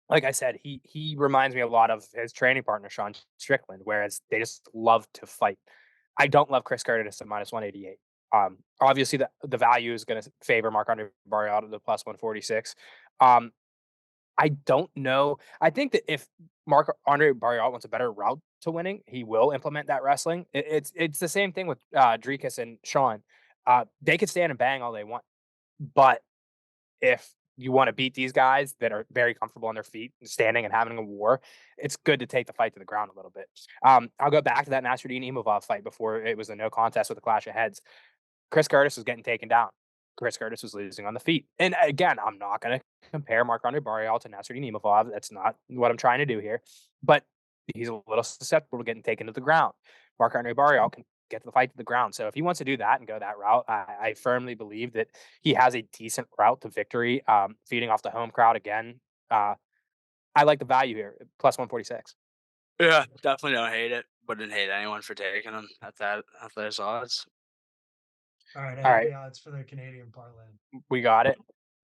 Like I said, he reminds me a lot of his training partner Sean Strickland, whereas they just love to fight. I don't love Chris Curtis at -188. Obviously the value is going to favor Marc-Andre Barriault at the +146. I don't know. I think that if Marc-Andre Barriault wants a better route to winning, he will implement that wrestling. It's the same thing with Dricus and Sean. They could stand and bang all they want, but if you want to beat these guys that are very comfortable on their feet, standing and having a war, it's good to take the fight to the ground a little bit. I'll go back to that Nasruddin Imavov fight before it was a no contest with a clash of heads. Chris Curtis was getting taken down. Chris Curtis was losing on the feet. And again, I'm not going to compare Marc-Andre Barriault to Nasruddin Imavov. That's not what I'm trying to do here. But he's a little susceptible to getting taken to the ground. Marc-Andre Barriault can get the fight to the ground. So if he wants to do that and go that route, I firmly believe that he has a decent route to victory, feeding off the home crowd again. I like the value here, +146. Yeah, definitely don't hate it. Wouldn't hate anyone for taking him at those odds. All right, I All have right, the odds for the Canadian parlay. we got it.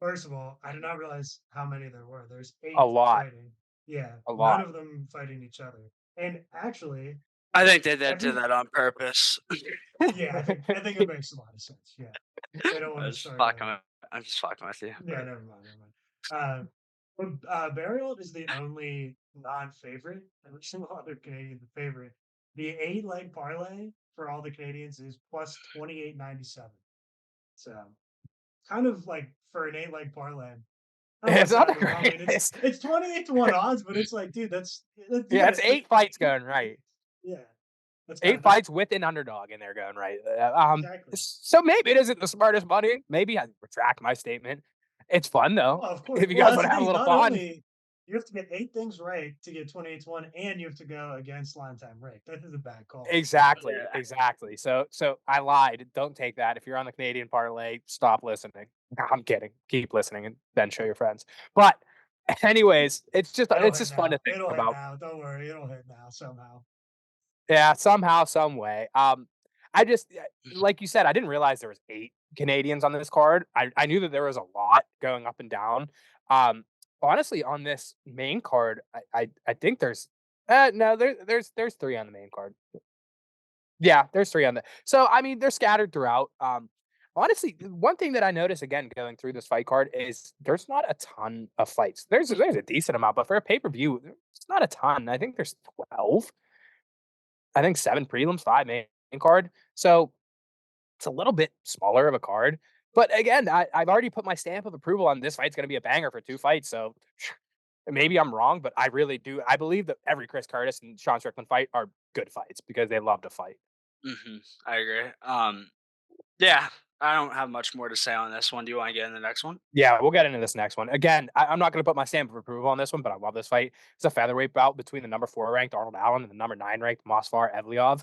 First of all, I did not realize how many there were. There's A 8 lot, fighting. Yeah, a none lot. of them fighting each other. And actually, I think they did every that on purpose. yeah, I think it makes a lot of sense. Yeah, they don't want to start. I'm just fucking with you. Yeah, never mind, never mind. Barriault is the only non-favorite. Every single other Canadian the favorite. The 8-leg parlay for all the Canadians is plus 28.97. So kind of like for an 8-leg parlay. I don't want It's to not sound the overwhelming. greatest. It's 28-1 odds, but it's like, dude, you Yeah, gotta it's 8 fights going right. yeah, that's 8 gotta be fights with an underdog in there going right. exactly. So maybe it isn't the smartest money. Maybe I retract my statement. It's fun though. Well, of course. If you Well, guys that's want the to have a thing. little Not fun. only you have to get 8 things right to get 28-1, and you have to go against LineTime Rick. That is a bad call. Exactly, Yeah. exactly. So I lied. Don't take that. If you're on the Canadian parlay, stop listening. I'm kidding. Keep listening and then show your friends. But anyways, it's just fun to think It'll hit about. now. Don't worry. It'll hit now somehow. Yeah, somehow, some way. I just like you said, I didn't realize there was 8 Canadians on this card. I knew that there was a lot going up and down. Honestly, on this main card, I think there's no there's 3 on the main card. Yeah, there's 3 on the. So I mean, they're scattered throughout. Honestly, one thing that I noticed again going through this fight card is there's not a ton of fights. There's a decent amount, but for a pay per view, it's not a ton. I think there's 12. I think 7 prelims, 5 main card. So it's a little bit smaller of a card. But again, I've already put my stamp of approval on this fight's going to be a banger for 2 fights. So maybe I'm wrong, but I really do. I believe that every Chris Curtis and Sean Strickland fight are good fights because they love to fight. I agree. Yeah, I don't have much more to say on this one. Do you want to get in the next one? Yeah, we'll get into this next one. Again, I'm not going to put my stamp of approval on this one, but I love this fight. It's a featherweight bout between the number 4 ranked Arnold Allen and the number 9 ranked Movsar Evloev.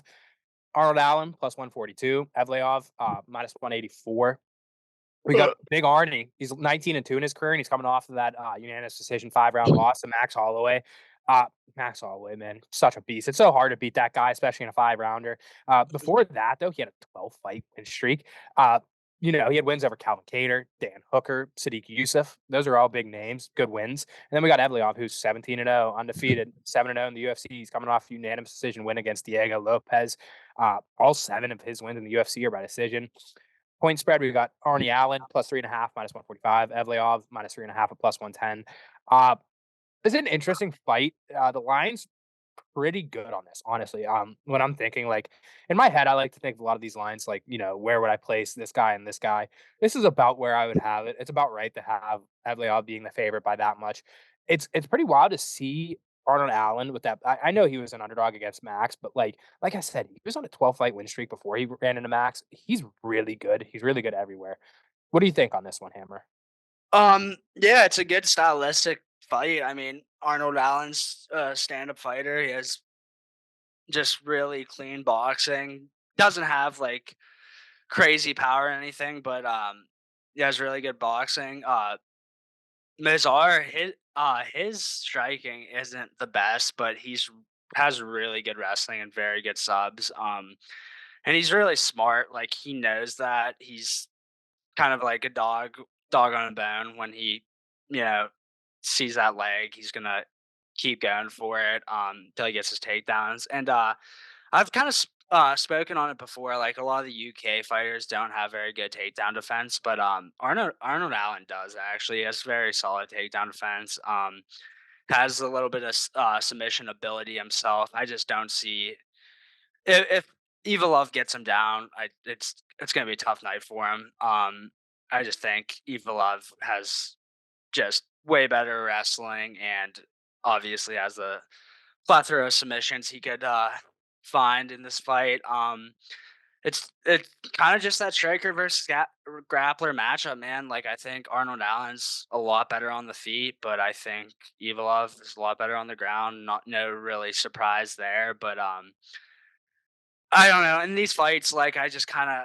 Arnold Allen plus 142, Evloev minus 184. We got Big Arnie. He's 19-2 in his career, and he's coming off of that unanimous decision 5-round loss to Max Holloway. Max Holloway, man, such a beast. It's so hard to beat that guy, especially in a 5-rounder. Before that, though, he had a 12-fight win streak. He had wins over Calvin Kattar, Dan Hooker, Sadiq Youssef. Those are all big names, good wins. And then we got Evloev, who's 17-0, undefeated, 7-0 in the UFC. He's coming off a unanimous decision win against Diego Lopez. All 7 of his wins in the UFC are by decision. Point spread, we've got Arnie Allen plus 3.5 minus 145, Evloev minus 3.5 at plus 110. It's an interesting fight. The line's pretty good on this, honestly. When I'm thinking, like, in my head, I like to think of a lot of these lines, like, where would I place this guy and this guy? This is about where I would have it. It's about right to have Evloev being the favorite by that much. It's pretty wild to see Arnold Allen with that. I know he was an underdog against Max, but like I said, he was on a 12-fight win streak before he ran into Max. He's really good. He's really good everywhere. What do you think on this one, Hammer? Yeah, it's a good stylistic fight. I mean, Arnold Allen's a stand-up fighter. He has just really clean boxing. Doesn't have like crazy power or anything, but he has really good boxing. Mizar, his striking isn't the best, but has really good wrestling and very good subs. And he's really smart. Like he knows that he's kind of like a dog on a bone. When he, sees that leg, he's gonna keep going for it till he gets his takedowns. And I've kind of spoken on it before. Like a lot of the UK fighters don't have very good takedown defense, but Arnold Allen does actually. He has very solid takedown defense. Has a little bit of submission ability himself. I just don't see if Evloev gets him down. It's gonna be a tough night for him. I just think Evloev has just way better wrestling and obviously has a plethora of submissions he could find in this fight. It's kind of just that striker versus grappler matchup, man. Like I think Arnold Allen's a lot better on the feet, but I think Evloev is a lot better on the ground. No really surprise there, but I don't know. In these fights, like I just kind of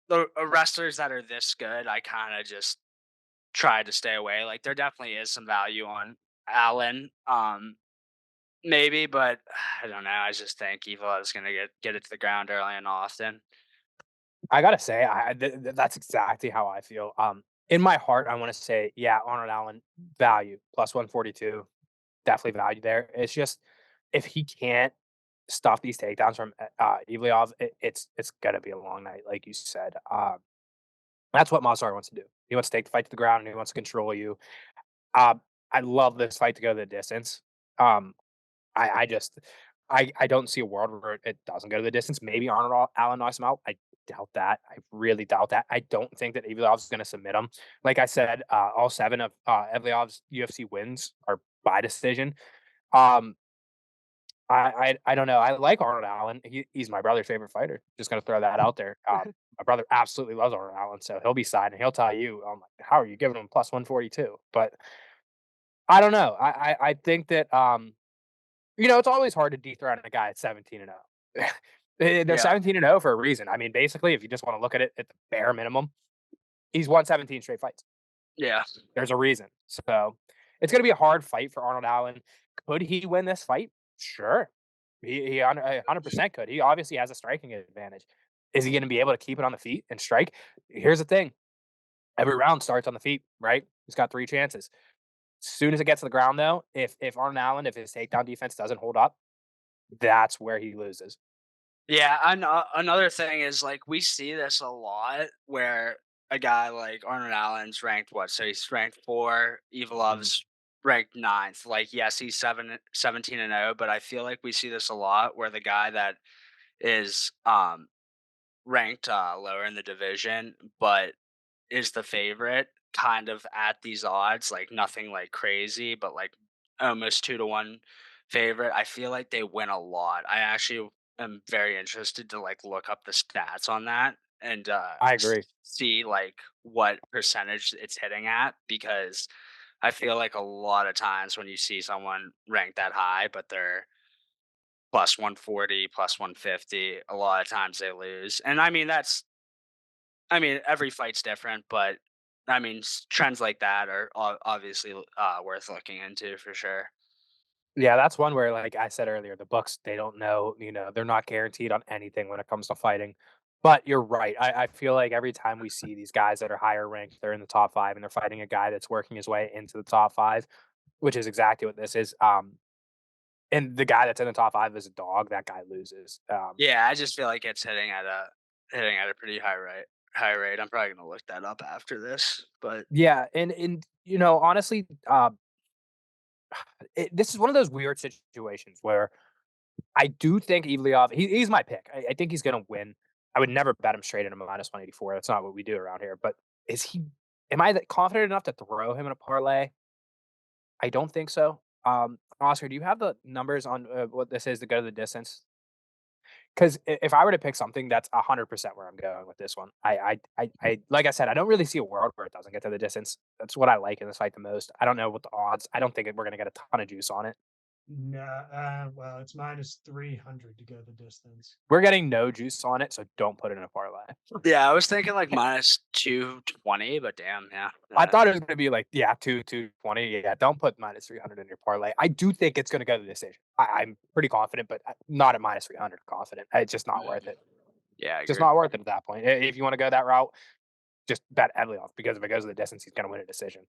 the wrestlers that are this good, I kind of just try to stay away. Like there definitely is some value on Allen, maybe, but I don't know. I just think Evil is gonna get it to the ground early and often. I gotta say, that's exactly how I feel. in my heart, I want to say, yeah, Arnold Allen value plus 142, definitely value there. It's just if he can't stuff these takedowns from Evloev, it's gonna be a long night, like you said. That's what Movsar wants to do. He wants to take the fight to the ground and he wants to control you. Um, I love this fight to go the distance. Um, I just I don't see a world where it doesn't go to the distance. Maybe Arnold Allen knocks him out. I doubt that. I really doubt that. I don't think that Evloev's going to submit him. Like I said, all 7 of Evloev's UFC wins are by decision. Um, I don't know. I like Arnold Allen. He's my brother's favorite fighter. Just gonna throw that out there. My brother absolutely loves Arnold Allen, so he'll be siding. He'll tell you, how are you giving him plus 142? But I don't know. I think that it's always hard to dethrone a guy at 17-0. They're Yeah. 17-0 for a reason. I mean, basically, if you just want to look at it at the bare minimum, he's won 17 straight fights. Yeah. There's a reason. So it's going to be a hard fight for Arnold Allen. Could he win this fight? Sure. He 100% could. He obviously has a striking advantage. Is he going to be able to keep it on the feet and strike? Here's the thing. Every round starts on the feet, right? He's got 3 chances. As soon as it gets to the ground, though, if Arnold Allen, if his takedown defense doesn't hold up, that's where he loses. Yeah, and another thing is like we see this a lot where a guy like Arnold Allen's ranked what? So he's ranked 4, Evloev's ranked 9th. Like, yes, he's 17-0, but I feel like we see this a lot where the guy that is ranked lower in the division, but is the favorite kind of at these odds, like nothing like crazy, but like almost 2-1 favorite. I feel like they win a lot. I actually am very interested to like look up the stats on that and I agree. see like what percentage it's hitting at, because I feel like a lot of times when you see someone ranked that high, but they're plus 140, plus 150, a lot of times they lose. And I mean, every fight's different, but I mean, trends like that are obviously worth looking into for sure. Yeah, that's one where, like I said earlier, the books, they don't know, they're not guaranteed on anything when it comes to fighting. But you're right. I feel like every time we see these guys that are higher ranked, they're in the top 5 and they're fighting a guy that's working his way into the top 5, which is exactly what this is. And the guy that's in the top 5 is a dog, that guy loses. Yeah, I just feel like it's hitting at a pretty high rate. I'm probably gonna look that up after this, but Yeah, and honestly, this is one of those weird situations where I do think Evliov, he's my pick. I think he's gonna win. I would never bet him straight at a minus 184. That's not what we do around here. But is he? Am I confident enough to throw him in a parlay? I don't think so. Oscar, do you have the numbers on what this is to go the distance? Because if I were to pick something, that's 100% where I'm going with this one. Like I said, I don't really see a world where it doesn't get to the distance. That's what I like in this fight the most. I don't know what the odds. I don't think we're gonna get a ton of juice on it. No, well, it's minus 300 to go the distance. We're getting no juice on it, so don't put it in a parlay. yeah, I was thinking like minus 220, but damn, yeah. I thought it was gonna be like, yeah, 220. Yeah, don't put minus 300 in your parlay. I do think it's gonna go to the decision. I'm pretty confident, but not at minus 300 confident. It's just not worth it. Yeah, I Just agree. not worth it at that point. If you want to go that route, just bet Evloev because if it goes to the distance, he's gonna win a decision.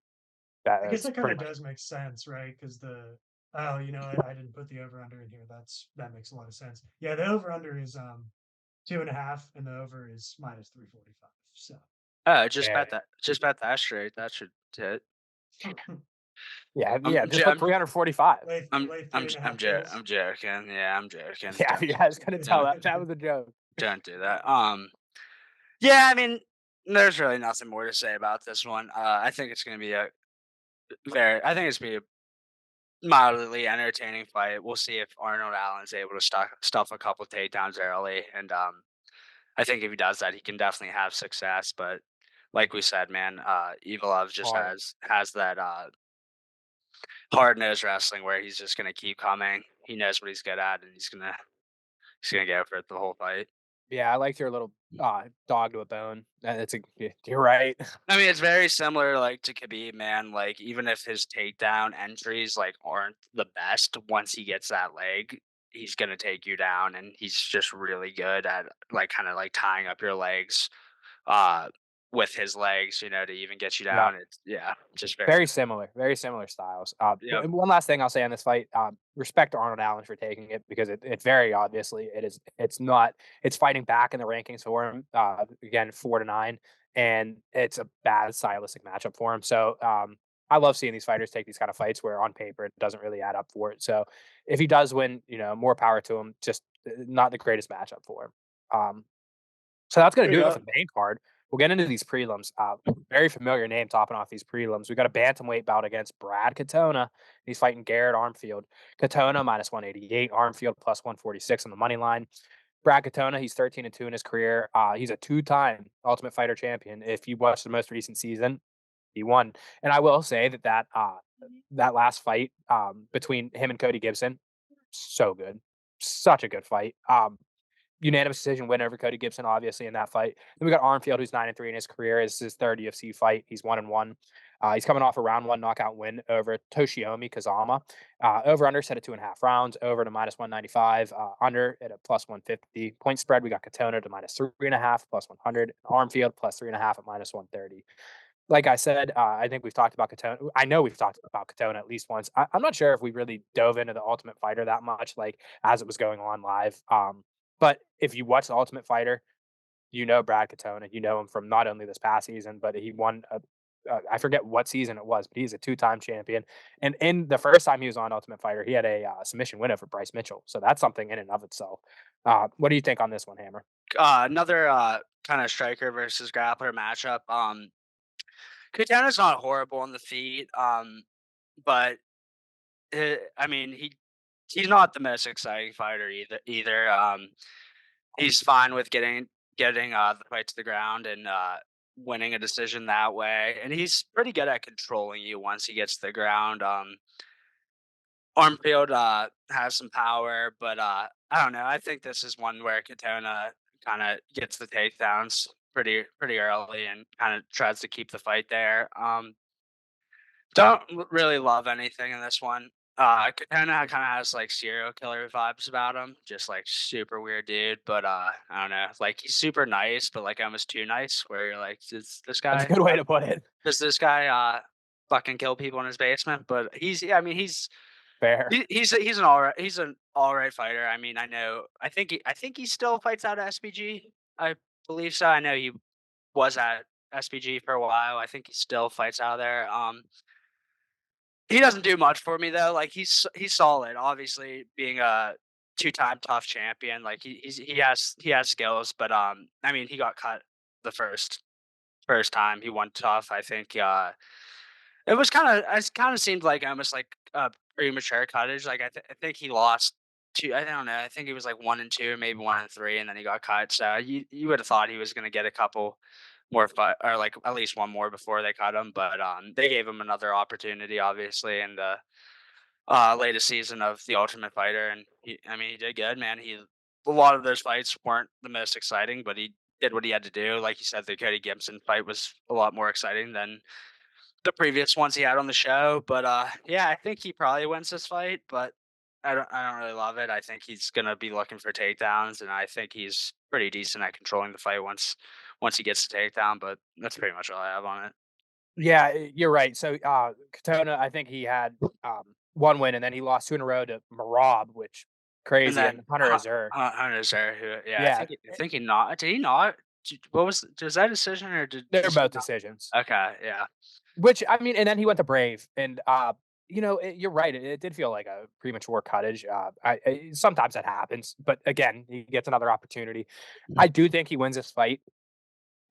I guess That's that kind pretty of much. does make sense, right? Because I didn't put the over under in here. That makes a lot of sense. Yeah, the over under is 2.5, and the over is minus 345. So Yeah, just bet that straight. That should hit. yeah. Just put 345. lay 3.5 kills. I'm joking. Yeah, I'm joking. Yeah, Don't, yeah. I was gonna tell don't, that was a joke. don't do that. Yeah, I mean, there's really nothing more to say about this one. I think it's gonna be I think it's gonna be a mildly entertaining fight. We'll see if Arnold Allen's able to stuff a couple takedowns early, and I think if he does that, he can definitely have success. But like we said, man, Evil just Hard. has that hard nosed wrestling where he's just gonna keep coming. He knows what he's good at, and he's gonna go for it the whole fight. Yeah, I liked your little dog to a bone. You're right. I mean, it's very similar, like to Khabib, man. Like even if his takedown entries like aren't the best, once he gets that leg, he's gonna take you down, and he's just really good at like kind of like tying up your legs. Uh, with his legs, to even get you Yeah. down. It's just Very similar styles. Yep. One last thing I'll say on this fight, respect to Arnold Allen for taking it because it very obviously it's fighting back in the rankings for him. Again, 4-9, and it's a bad stylistic matchup for him. So I love seeing these fighters take these kind of fights where on paper it doesn't really add up for it. So if he does win, more power to him. Just not the greatest matchup for him. So that's going to do it for the main card. We'll get into these prelims. Very familiar name topping off these prelims. We got a bantamweight bout against Brad Katona. He's fighting Garrett Armfield. Katona -188, Armfield +146 on the money line. Brad Katona, he's 13-2 in his career. He's a two-time Ultimate Fighter champion. If you watch the most recent season, he won. And I will say that last fight between him and Cody Gibson, so good, such a good fight. Unanimous decision win over Cody Gibson, obviously, in that fight. Then we got Armfield, who's 9-3 in his career. It's his third UFC fight. He's 1-1. He's coming off a round 1 knockout win over Toshiomi Kazama. Over under set at 2.5 rounds, over to -195, under at a +150. Point spread, we got Katona to -3.5, +100. Armfield +3.5 at -130. Like I said, I think we've talked about Katona. I know we've talked about Katona at least once. I'm not sure if we really dove into the Ultimate Fighter that much, like as it was going on live. But if you watch the Ultimate Fighter, Brad Katona. You know him from not only this past season, but he won. I forget what season it was, but he's a two-time champion. And in the first time he was on Ultimate Fighter, he had a submission win over Bryce Mitchell. So that's something in and of itself. What do you think on this one, Hammer? Another kind of striker versus grappler matchup. Katona's not horrible on the feet, but I mean he's not the most exciting fighter either. He's fine with getting the fight to the ground and winning a decision that way, and he's pretty good at controlling you once he gets to the ground. Armfield has some power, but I don't know. I think this is one where Katona kind of gets the takedowns pretty early and kind of tries to keep the fight there. Don't really love anything in this one. Katona kind of has like serial killer vibes about him, just like super weird dude. But I don't know, like he's super nice, but like almost too nice. Where you're like, does this That's guy? a good way to put it. Does this guy fucking kill people in his basement? But I mean, he's Fair. he's an all right fighter. I mean, I think he still fights out of SBG. I believe so. I know he was at SBG for a while. I think he still fights out of there. He doesn't do much for me though. Like he's solid. Obviously, being a two-time tough champion, like he has skills. But I mean, he got cut the first time he won tough. I think it kind of seemed like almost like a premature cuttage. Like I think he lost two. I don't know. I think he was like 1-2, maybe 1-3, and then he got cut. So you would have thought he was going to get a couple more fight, or like at least one more before they cut him. But they gave him another opportunity, obviously, in the latest season of the Ultimate Fighter, and I mean, he did good, man. A lot of those fights weren't the most exciting, but he did what he had to do. Like you said, the Cody Gibson fight was a lot more exciting than the previous ones he had on the show. But yeah, I think he probably wins this fight, but I don't really love it. I think he's gonna be looking for takedowns, and I think he's pretty decent at controlling the fight once he gets the takedown. But that's pretty much all I have on it. Yeah, you're right. So Katona, I think he had one win, and then he lost 2 in a row to Marab, which And crazy, then and Hunter Azur. Hunter Azur, who Yeah, I think he not did he not? What was that decision or did they're he both not? decisions. Okay, yeah. Which I mean, and then he went to Brave, and you're right. It did feel like a premature cuttage. Sometimes that happens, but again, he gets another opportunity. I do think he wins this fight.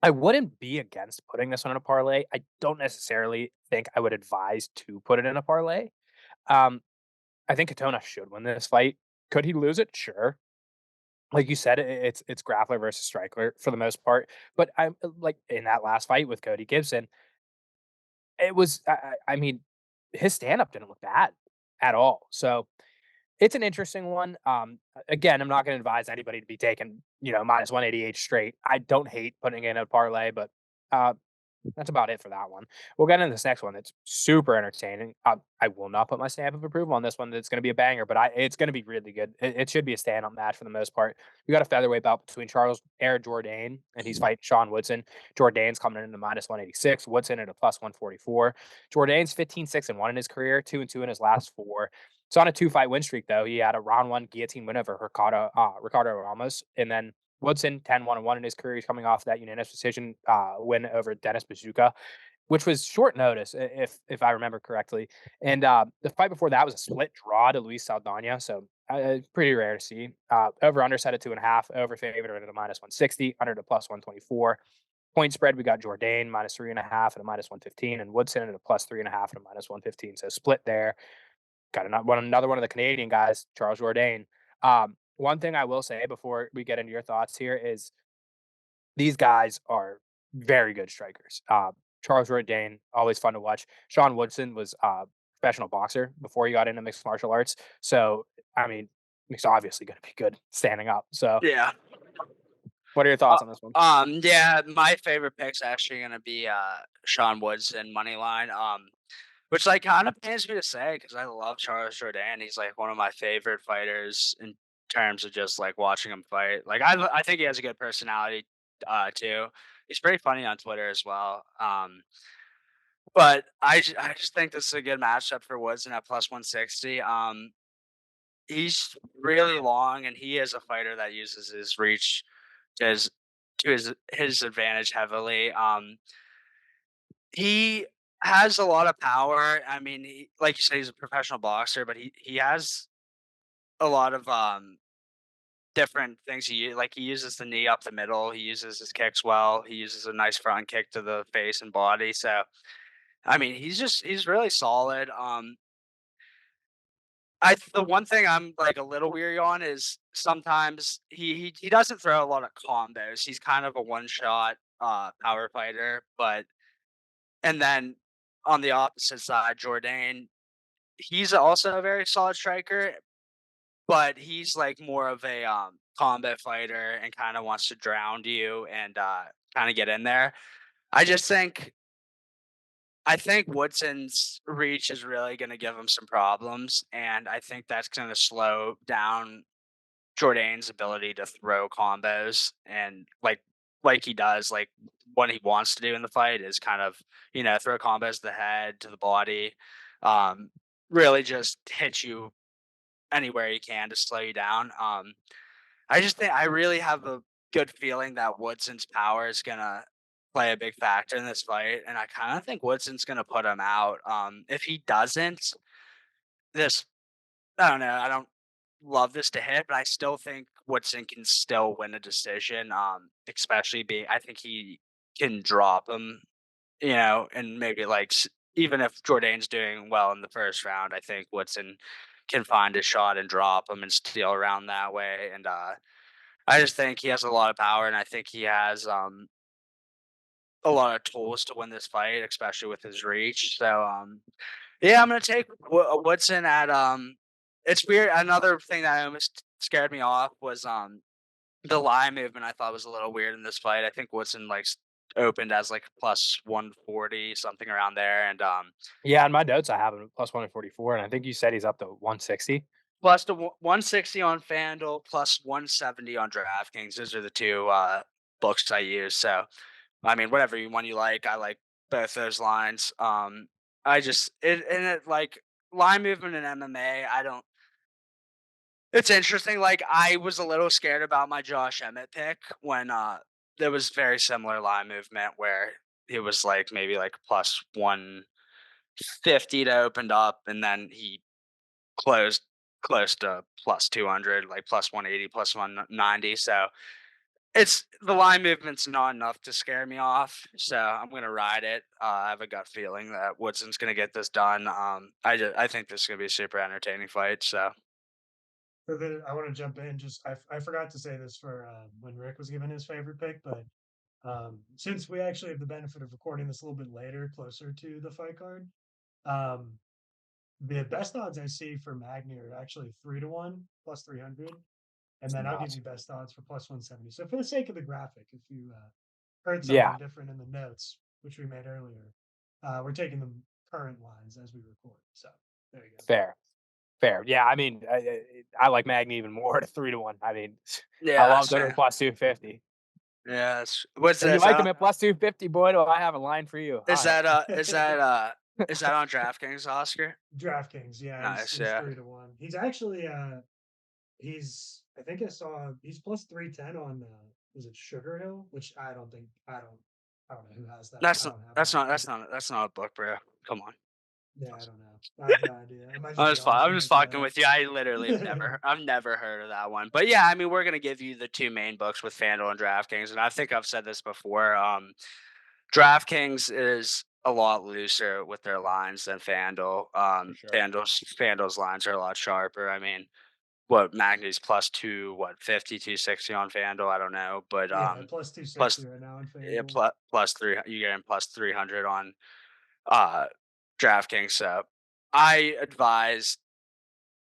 I wouldn't be against putting this one in a parlay. I don't necessarily think I would advise to put it in a parlay. Um, I think Katona should win this fight. Could he lose it? Sure. Like you said, it's grappler versus striker for the most part. But I'm like in that last fight with Cody Gibson, it was. I mean, his stand up didn't look bad at all. So it's an interesting one. Again, I'm not going to advise anybody to be taking, -188 straight. I don't hate putting in a parlay, but That's about it for that one. We'll get into this next one that's super entertaining. I will not put my stamp of approval on this one. It's going to be a banger, but it's going to be really good. It should be a stand-up match for the most part. We got a featherweight bout between Charles Air Jourdain, and he's fighting Sean Woodson. Jourdain's coming in at -186, Woodson at a +144. Jourdain's 15-6-1 in his career, 2-2 in his last 4. It's on a 2-fight win streak, though. He had a round 1 guillotine win over Ricardo Ramos, and then Woodson 10-1-1 in his career. He's coming off that unanimous decision win over Dennis Bazooka, which was short notice, if I remember correctly. And the fight before that was a split draw to Luis Saldana, so pretty rare to see. Over under set at 2.5, over favorite at a -160, under to +124. Point spread, we got Jourdain -3.5 at a -115, and Woodson at a +3.5 at a -115. So split there. Got another one of the Canadian guys, Charles Jourdain. One thing I will say before we get into your thoughts here is these guys are very good strikers. Charles Jourdain, always fun to watch. Sean Woodson was a professional boxer before he got into mixed martial arts. So, I mean, he's obviously going to be good standing up. So, Yeah. what are your thoughts on this one? Yeah, my favorite pick's actually gonna be Sean Woodson money line. Which like kind of pains me to say because I love Charles Jourdain. He's like one of my favorite fighters in terms of just like watching him fight. Like I think he has a good personality too. He's pretty funny on Twitter as well. But I just think this is a good matchup for Woodson at +160. He's really long and he is a fighter that uses his reach to his advantage heavily. He has a lot of power. I mean, like you said, he's a professional boxer, but he has a lot of different things. He uses the knee up the middle. He uses his kicks well. He uses a nice front kick to the face and body. So I mean, he's really solid. The one thing I'm like a little weary on is sometimes he doesn't throw a lot of combos. He's kind of a one shot power fighter, but and then on the opposite side, Jourdain, he's also a very solid striker, but he's like more of a combat fighter and kind of wants to drown you and kind of get in there. I just think I think Woodson's reach is really going to give him some problems, and I think that's going to slow down Jourdain's ability to throw combos and like he does, like what he wants to do in the fight is kind of, throw combos to the head, to the body, um, really just hit you anywhere he can to slow you down. I just think I really have a good feeling that Woodson's power is gonna play a big factor in this fight, and I kind of think Woodson's gonna put him out. If he doesn't, this I don't know. I don't love this to hit, but I still think Woodson can still win a decision. Especially being, I think he can drop him, and maybe even if Jourdain's doing well in the first round, I think Woodson can find a shot and drop him and steal around that way. And I just think he has a lot of power, and I think he has a lot of tools to win this fight, especially with his reach. So yeah, I'm gonna take Woodson at It's weird. Another thing that almost scared me off was the line movement. I thought was a little weird in this fight. I think Woodson opened as like +140 something around there, and Yeah, in my notes, I have him +144, and I think you said he's up to 160. plus the 160 on FanDuel, plus 170 on DraftKings. Those are the two books I use. So I mean, whatever one you like, I like both those lines. I just like line movement in MMA. I don't. It's interesting. Like I was a little scared about my Josh Emmett pick when there was very similar line movement where it was like maybe like plus 150 to opened up, and then he closed close to plus 200, like plus 180, plus 190. So it's the line movement's not enough to scare me off, so I'm gonna ride it. I have a gut feeling that Woodson's gonna get this done. I think this is gonna be a super entertaining fight. So I want to jump in. Just I forgot to say this for when Rick was giving his favorite pick, but since we actually have the benefit of recording this a little bit later, closer to the fight card, um, the best odds I see for Magny are actually 3-1 plus 300, and then I'll give Nuts. you best odds for plus 170. So for the sake of the graphic, if you heard Yeah. something different in the notes, which we made earlier. We're taking the current lines as we record. So there you go. Fair. Yeah, I mean, I like Magny even more at 3-1. I mean, Yeah, I love same. the plus 250. Yeah, what's If you this? like him at plus 250, boy, do I have a line for you. Is All right. that is that on DraftKings, Oscar? DraftKings, yeah, Nice, he's yeah. 3-1. He's actually I think I saw he's plus 310 on is it Sugar Hill, which I don't know who has that. That's I not don't have that's that. not that's not that's not a book, bro. Come on. Yeah, I don't know. I have no idea. It might just be I'm Oscar just making that fucking up. with you. I literally I've never heard of that one. But yeah, I mean, we're gonna give you the two main books with FanDuel and DraftKings, and I think I've said this before. DraftKings is a lot looser with their lines than FanDuel. Sure. FanDuel's lines are a lot sharper. I mean, what Magny's plus 250, 260 on FanDuel? I don't know, but Yeah, plus 260 right now on FanDuel. plus three. You getting plus 300 on uh DraftKings. So I advise,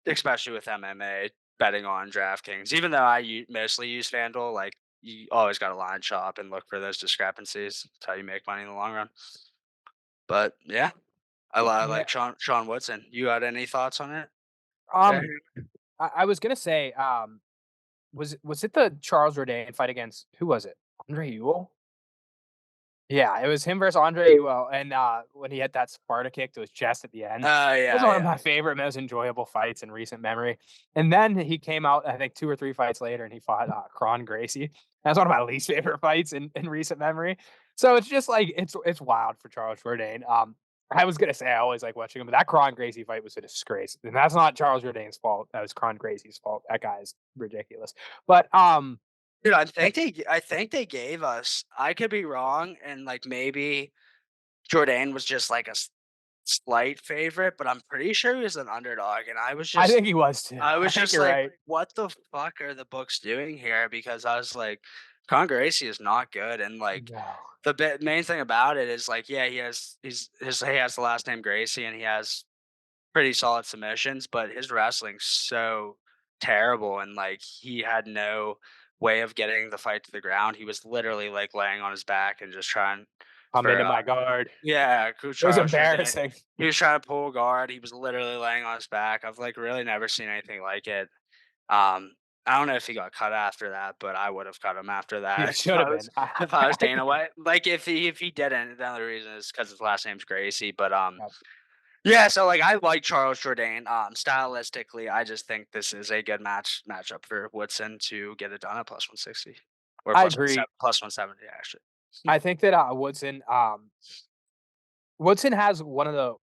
especially with MMA, betting on DraftKings. Even though I mostly use FanDuel, like you always got to line shop and look for those discrepancies. That's how you make money in the long run. But yeah, I Yeah. like Sean Woodson. You got any thoughts on it? I was gonna say, was it the Charles Jourdain fight against who was it? Andre Ewell? Yeah, it was him versus Andre Ewell, and when he had that Sparta kick to his chest at the end, it was one of my favorite, most enjoyable fights in recent memory. And then he came out, I think, 2 or 3 fights later, and he fought Kron Gracie. That's one of my least favorite fights in recent memory. So it's just like it's wild for Charles Jourdain. I was gonna say I always like watching him, but that Kron Gracie fight was a disgrace, and that's not Charles Jourdain's fault. That was Kron Gracie's fault. That guy is ridiculous. But Dude, I think they gave us. I could be wrong, and like maybe Jourdain was just like a slight favorite, but I'm pretty sure he was an underdog, and I think he was too. I was think just you're like, right. what the fuck are the books doing here? Because I was like, Con Gracie is not good, and like No. the main thing about it is like, yeah, he has the last name Gracie, and he has pretty solid submissions, but his wrestling's so terrible, and like he had no way of getting the fight to the ground. He was literally like laying on his back and just trying I'm for into my guard. yeah, It was Charles Jourdain. embarrassing. He was trying to pull guard. He was literally laying on his back. I've like really never seen anything like it. I don't know if he got cut after that, but I would have cut him after that It should have been. if I was Dana White. Like if he didn't, then the reason is because his last name's Gracie. But Yep. yeah. So like I like Charles Jourdain. Stylistically, I just think this is a good matchup for Woodson to get it done at plus 160 or I plus agree. plus 170 actually. I think that Woodson has one of the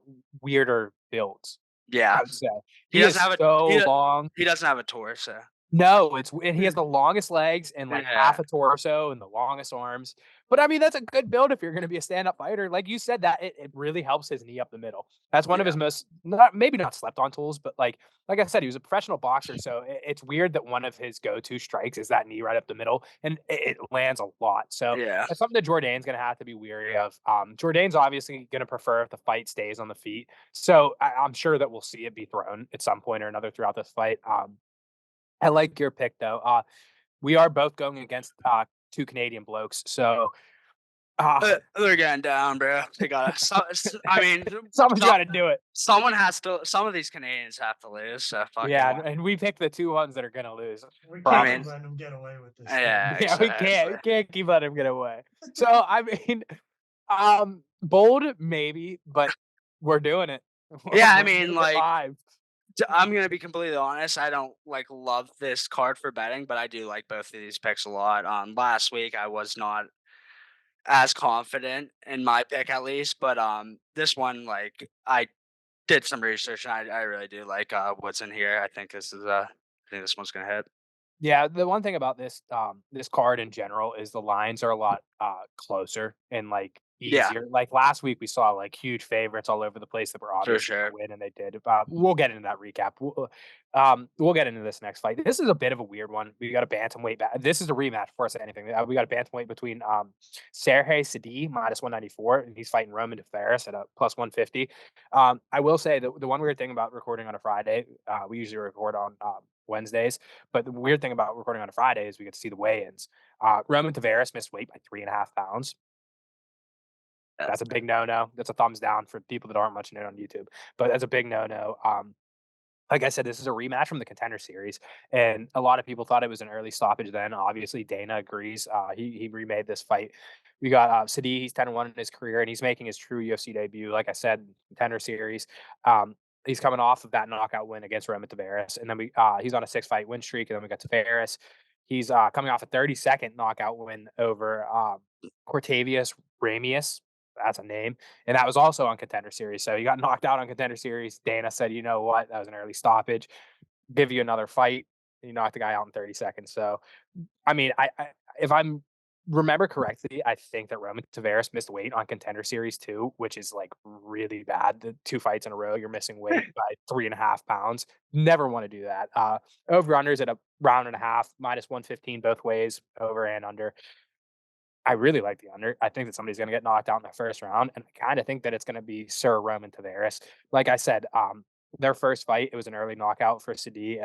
weirder builds. Yeah, I would say he he is doesn't have so long. he doesn't have a torso. No, and he has the longest legs and like Yeah. half a torso and the longest arms. But I mean, that's a good build if you're going to be a stand-up fighter. Like you said, that it really helps his knee up the middle. That's one of his most maybe not slept on tools, but like I said, he was a professional boxer, so it's weird that one of his go-to strikes is that knee right up the middle, and it lands a lot. So Yeah. that's something that Jourdain's going to have to be weary of. Jourdain's obviously going to prefer if the fight stays on the feet, so I'm sure that we'll see it be thrown at some point or another throughout this fight. I like your pick though. We are both going against 2 Canadian blokes, so they're getting down, bro. They got. I mean, someone's got to do it. Someone has to. Some of these Canadians have to lose. So Yeah, and we picked the 2 ones that are gonna lose. We can't keep letting them get away with this. Yeah, yeah, we can't keep letting them get away. So I mean, bold maybe, but we're doing it. Yeah, I We're mean, doing it like, live. I'm gonna be completely honest. I don't like love this card for betting, but I do like both of these picks a lot. Last week I was not as confident in my pick at least, but this one like I did some research and I really do like Woodson here. I think this one's gonna hit. Yeah, the one thing about this this card in general is the lines are a lot closer and like Yeah. easier. Like last week we saw like huge favorites all over the place that were obviously gonna win, and they did. We'll get into that recap. We'll get into this next fight. This is a bit of a weird one. We got a bantamweight. This is a rematch before I say anything. We got a bantamweight between Sergey Sadi minus 194, and he's fighting Roman DeFaris at a plus 150. I will say that the one weird thing about recording on a Friday, we usually record on Wednesdays, but the weird thing about recording on a Friday is we get to see the weigh-ins. Roman Tavares missed weight by 3.5 pounds. That's a big no-no. That's a thumbs down for people that aren't watching it on YouTube. But that's a big no-no. Like I said, this is a rematch from the Contender Series, and a lot of people thought it was an early stoppage. Then, obviously, Dana agrees. He remade this fight. We got Sadi. He's 10-1 in his career, and he's making his true UFC debut. Like I said, Contender Series. He's coming off of that knockout win against Roman Tavares, and then he's on a 6-fight win streak. And then we got Tavares. He's coming off a 30-second knockout win over Cortavius Ramius. That's a name. And that was also on Contender Series. So he got knocked out on Contender Series. Dana said, you know what? That was an early stoppage. Give you another fight. And he knocked the guy out in 30 seconds. So, I mean, if I'm remember correctly, I think that Roman Tavares missed weight on Contender Series too, which is like really bad. The 2 fights in a row, you're missing weight by 3.5 pounds. Never want to do that. Over unders at a round and a half, -115 both ways, over and under. I really like the under. I think that somebody's going to get knocked out in the first round, and I kind of think that it's going to be Sir Roman Tavares. Like I said, their first fight, it was an early knockout for Sadi.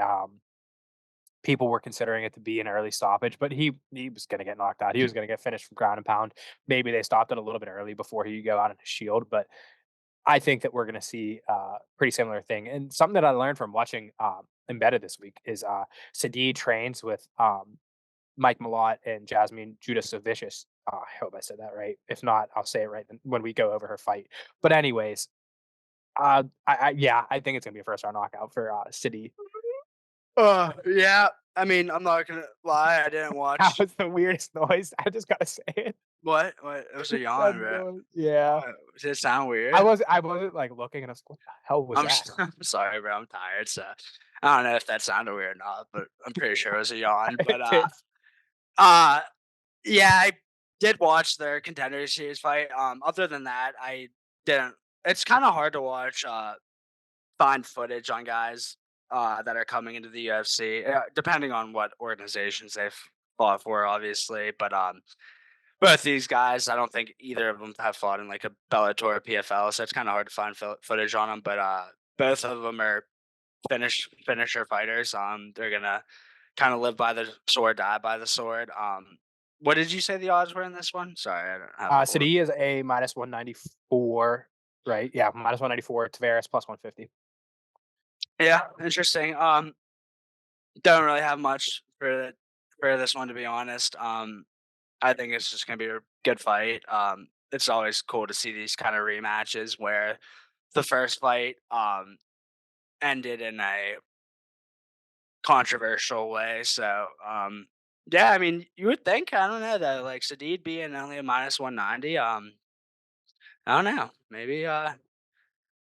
People were considering it to be an early stoppage, but he was going to get knocked out. He was going to get finished from ground and pound. Maybe they stopped it a little bit early before he go out on his shield, but I think that we're going to see a pretty similar thing. And something that I learned from watching Embedded this week is Sadi trains with Mike Mallott and Jasmine Judas of Vicious. I hope I said that right. If not, I'll say it right when we go over her fight. But anyways, I think it's gonna be a first round knockout for City. Yeah. I mean, I'm not gonna lie. I didn't watch. That was the weirdest noise. I just gotta say it. What? It was a yawn, bro. Yeah. Did it sound weird? I wasn't like looking, and I was like, what the hell was that? I'm sorry, bro. I'm tired. So I don't know if that sounded weird or not, but I'm pretty sure it was a yawn. But yeah, I did watch their Contender Series fight. Other than that, I didn't. It's kind of hard to watch find footage on guys that are coming into the UFC, depending on what organizations they've fought for, obviously. But both these guys, I don't think either of them have fought in like a Bellator or PFL, so it's kind of hard to find footage on them. But both of them are finisher fighters. They're gonna kind of live by the sword, die by the sword. What did you say the odds were in this one? Sorry, I don't have. City is a -194, right? Yeah, -194. Tavares +150. Yeah, interesting. Don't really have much for this one, to be honest. I think it's just gonna be a good fight. It's always cool to see these kind of rematches where the first fight ended in a controversial way. So yeah, I mean, you would think, I don't know, that like Sadid being only a -190. I don't know. Maybe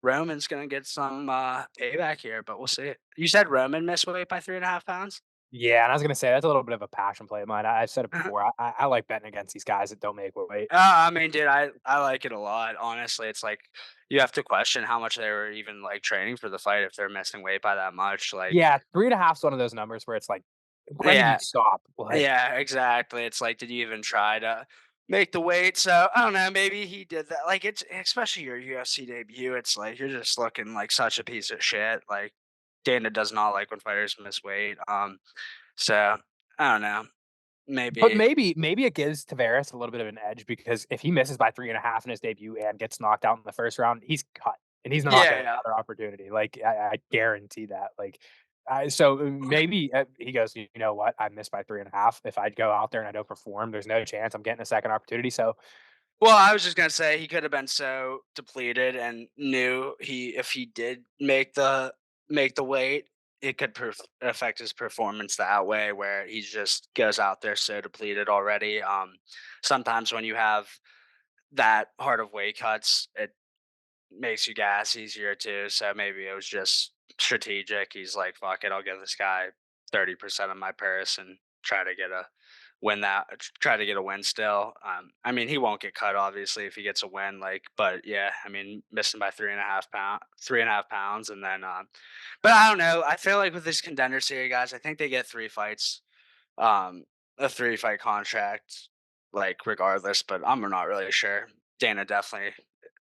Roman's gonna get some payback here, but we'll see. You said Roman missed weight by 3.5 pounds? Yeah, and I was gonna say that's a little bit of a passion play of mine. I've said it before. I like betting against these guys that don't make weight. I mean, dude, I like it a lot. Honestly, it's like you have to question how much they were even like training for the fight if they're missing weight by that much. Like, Yeah, 3.5 is one of those numbers where it's like, when did yeah, you stop? Like, yeah, exactly. It's like, did you even try to make the weight? So I don't know. Maybe he did that. Like, it's especially your UFC debut. It's like you're just looking like such a piece of shit. Like, Dana does not like when fighters miss weight. So I don't know. but Maybe. maybe it gives Tavares a little bit of an edge because if he misses by 3.5 in his debut and gets knocked out in the first round, he's cut and he's not Yeah, getting yeah. another opportunity. Like I guarantee that. Like, so maybe he goes, you know what? I missed by 3.5. If I go out there and I don't perform, there's no chance I'm getting a second opportunity. So Well, I was just gonna say he could have been so depleted and knew if he did make the weight, it could affect his performance that way, where he just goes out there so depleted already. Sometimes when you have that hard of weight cuts, it makes you gas easier too. So maybe it was just strategic. He's like, "Fuck it, I'll give this guy 30% of my purse and try to get a try to get a win still." I mean, he won't get cut obviously if he gets a win. Like, but yeah, I mean, missing by 3.5 pounds, and then but I don't know. I feel like with this Contender Series guys, I think they get 3 fights, um, a 3 fight contract, like regardless. But I'm not really sure. Dana definitely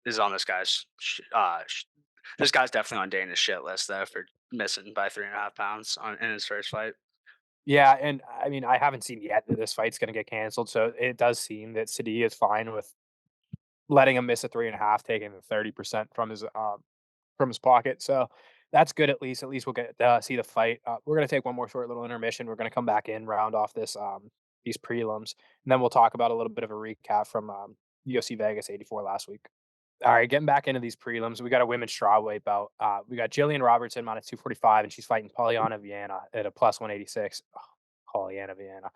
is on this guy's definitely on Dana's shit list though for missing by 3.5 pounds in his first fight. yeah, and I mean, I haven't seen yet that this fight's gonna get canceled. So it does seem that City is fine with letting him miss a 3.5, taking the 30% from his pocket. So that's good at least. At least we'll get see the fight. We're gonna take one more short little intermission. We're gonna come back in, round off this these prelims, and then we'll talk about a little bit of a recap from UFC Vegas 84 last week. All right, getting back into these prelims, we got a women's strawweight bout. We got Jillian Robertson minus 245, and she's fighting Polyana Viana at a plus 186. Oh, Polyana Viana.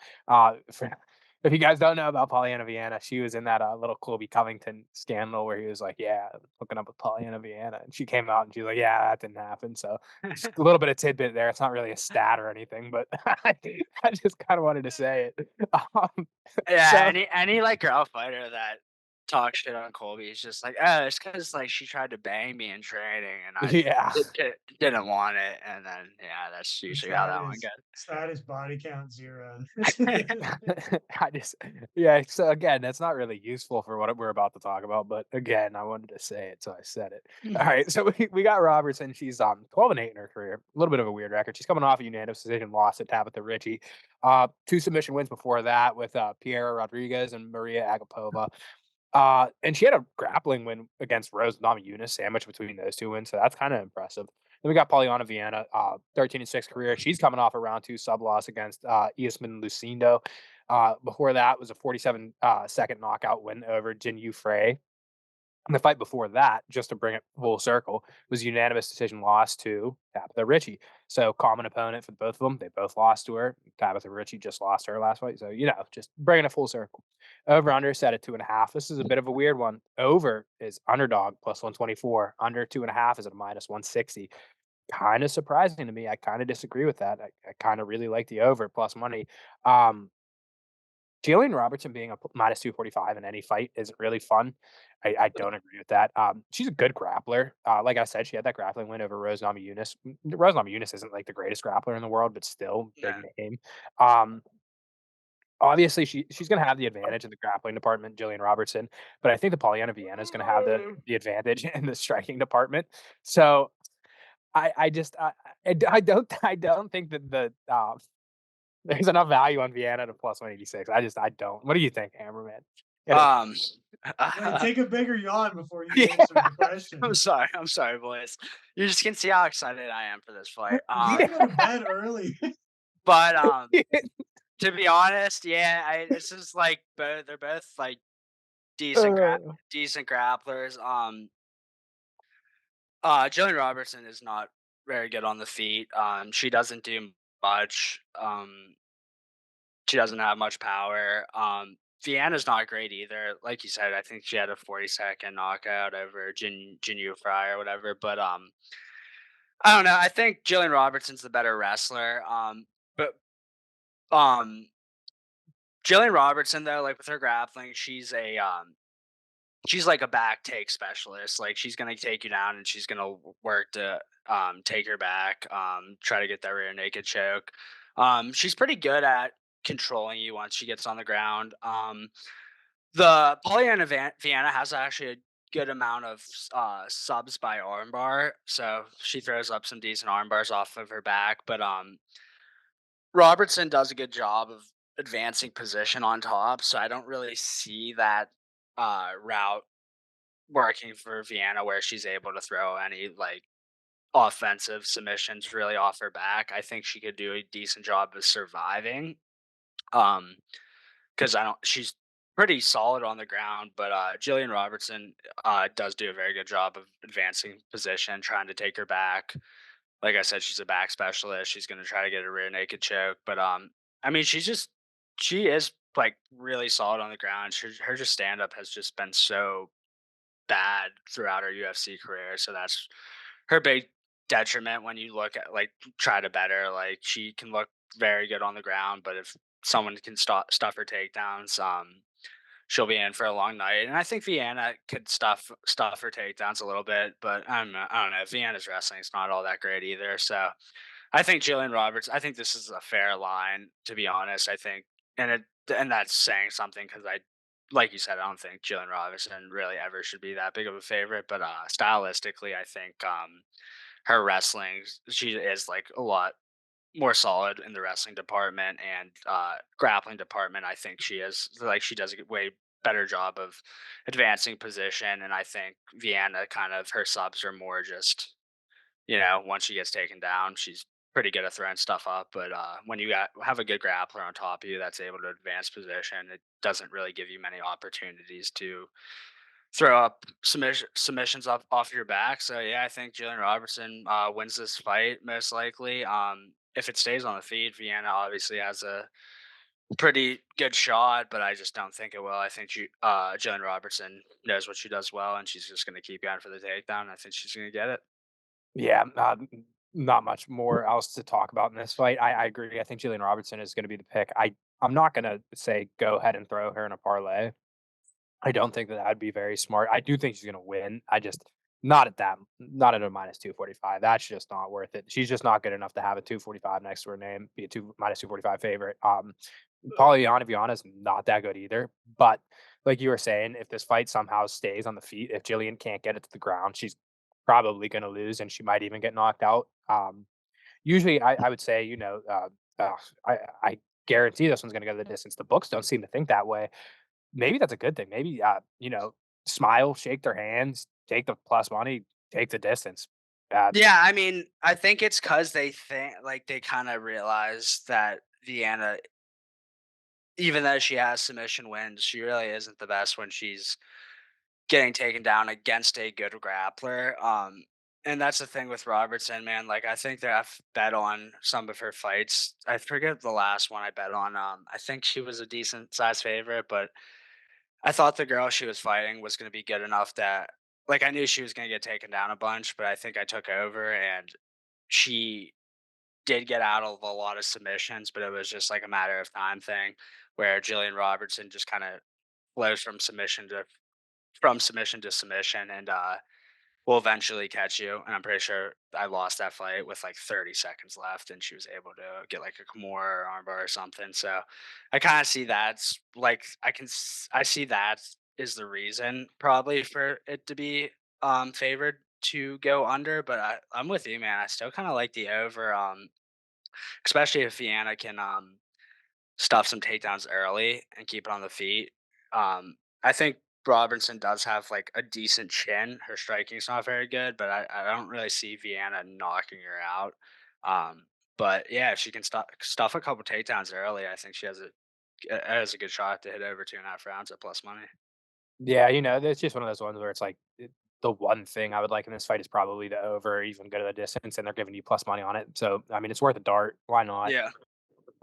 If you guys don't know about Polyana Viana, she was in that little Colby Covington scandal where he was like, "Yeah, hooking up with Polyana Viana," and she came out and she's like, "Yeah, that didn't happen." So just a little bit of tidbit there. It's not really a stat or anything, but I just kind of wanted to say it. Um, Yeah, so any like girl fighter that talks shit on Colby is just like, oh, it's because like she tried to bang me in training and I yeah. didn't want it, and then yeah, that's usually how that one goes. Status body count 0. I just, yeah. So again, that's not really useful for what we're about to talk about. But again, I wanted to say it, so I said it. All right. So we got Robertson. She's 12-8 in her career. A little bit of a weird record. She's coming off a unanimous decision loss at Tabitha Ritchie. 2 submission wins before that with Piera Rodriguez and Maria Agapova. And she had a grappling win against Rose Namajunas, sandwiched between those 2 wins. So that's kind of impressive. Then we got Polyana Viana, 13-6 career. She's coming off a round 2 sub loss against Eastman Lucindo. Before that was a 47 second knockout win over Jin Yu Frey. And the fight before that, just to bring it full circle, was unanimous decision loss to Tabitha Ritchie. So common opponent for both of them. They both lost to her. Tabitha Ritchie just lost her last fight. So, just bringing it full circle. Over under set at 2.5. This is a bit of a weird one. Over is underdog plus 124. Under 2.5 is at a minus 160. Kind of surprising to me. I kind of disagree with that. I kind of really like the over plus money. Jillian Robertson being a minus 245 in any fight is really fun. I don't agree with that. She's a good grappler. Like I said, she had that grappling win over Rose Namajunas. Rose Namajunas isn't like the greatest grappler in the world, but still big name. Obviously, she's going to have the advantage in the grappling department, Jillian Robertson. But I think the Polyana Viana is going to have the advantage in the striking department. So I don't think that there's enough value on Vienna to plus 186. I don't. What do you think, Hammerman? Take a bigger yawn before you answer the question. I'm sorry, boys. You just can see how excited I am for this fight. You go to bed early. But to be honest, yeah, this is like they're both like decent grapplers. Jillian Robertson is not very good on the feet. She doesn't do much. She doesn't have much power. Vienna's not great either. Like you said, I think she had a 40-second knockout over Jin Yu Fry or whatever. But I don't know. I think Jillian Robertson's the better wrestler. But Jillian Robertson though, like with her grappling, she's like a back take specialist. Like she's gonna take you down and she's gonna work to take her back, try to get that rear naked choke. She's pretty good at controlling you once she gets on the ground. The Polyana Viana has actually a good amount of subs by armbar, so she throws up some decent armbars off of her back. But Robertson does a good job of advancing position on top, so I don't really see that route working for Vienna where she's able to throw any like offensive submissions really off her back. I think she could do a decent job of surviving. Because she's pretty solid on the ground, but Jillian Robertson does do a very good job of advancing position, trying to take her back. Like I said, she's a back specialist. She's going to try to get a rear naked choke, but I mean, she is like really solid on the ground. Her just stand up has just been so bad throughout her UFC career, so that's her big detriment when you look at like try to bet her. Like she can look very good on the ground, but if someone can stuff her takedowns, she'll be in for a long night. And I think Vienna could stuff her takedowns a little bit, but I don't know. Vienna's wrestling is not all that great either. So I think Jillian Roberts. I think this is a fair line, to be honest. I think, and that's saying something because like you said, I don't think Jillian Robertson really ever should be that big of a favorite. But stylistically, I think her wrestling, she is like a lot more solid in the wrestling department and grappling department. I think she is like she does a way better job of advancing position. And I think Vienna kind of her subs are more just, once she gets taken down, she's pretty good at throwing stuff up. But when you have a good grappler on top of you that's able to advance position, it doesn't really give you many opportunities to throw up submissions off your back. So yeah, I think Jillian Robertson wins this fight most likely. If it stays on the feet, Vienna obviously has a pretty good shot, but I just don't think it will. I think Jillian Robertson knows what she does well, and she's just going to keep going for the takedown. I think she's going to get it. Yeah, not much more else to talk about in this fight. I agree. I think Jillian Robertson is going to be the pick. I'm not going to say go ahead and throw her in a parlay. I don't think that would be very smart. I do think she's going to win. I just not at a minus 245. That's just not worth it. She's just not good enough to have a 245 next to her name, be a minus 245 favorite. Polyana Viana's not that good either. But like you were saying, if this fight somehow stays on the feet, if Jillian can't get it to the ground, she's probably going to lose, and she might even get knocked out. Usually, I would say, I guarantee this one's going to go the distance. The books don't seem to think that way. Maybe that's a good thing. Maybe, smile, shake their hands, take the plus money, take the distance. Yeah, I mean, I think it's because they think like they kind of realize that Vienna, even though she has submission wins, she really isn't the best when she's getting taken down against a good grappler. And that's the thing with Robertson, man. Like I think that I've bet on some of her fights. I forget the last one I bet on. I think she was a decent size favorite, but I thought the girl she was fighting was going to be good enough that, like, I knew she was going to get taken down a bunch, but I think I took over and she did get out of a lot of submissions, but it was just like a matter of time thing where Jillian Robertson just kind of flows from submission to submission and will eventually catch you. And I'm pretty sure I lost that fight with like 30 seconds left, and she was able to get like a Kimura or armbar or something. So I kind of see that's like I see that is the reason probably for it to be favored to go under. But I'm with you, man. I still kind of like the over, especially if Vienna can stuff some takedowns early and keep it on the feet. I think Robertson does have like a decent chin. Her striking's not very good, but I don't really see Vienna knocking her out. Um, but yeah, if she can stuff a couple takedowns early, I think she has a good shot to hit over 2.5 rounds at plus money. Yeah, it's just one of those ones where it's like the one thing I would like in this fight is probably the over, even go to the distance, and they're giving you plus money on it. So, I mean, it's worth a dart. Why not? Yeah.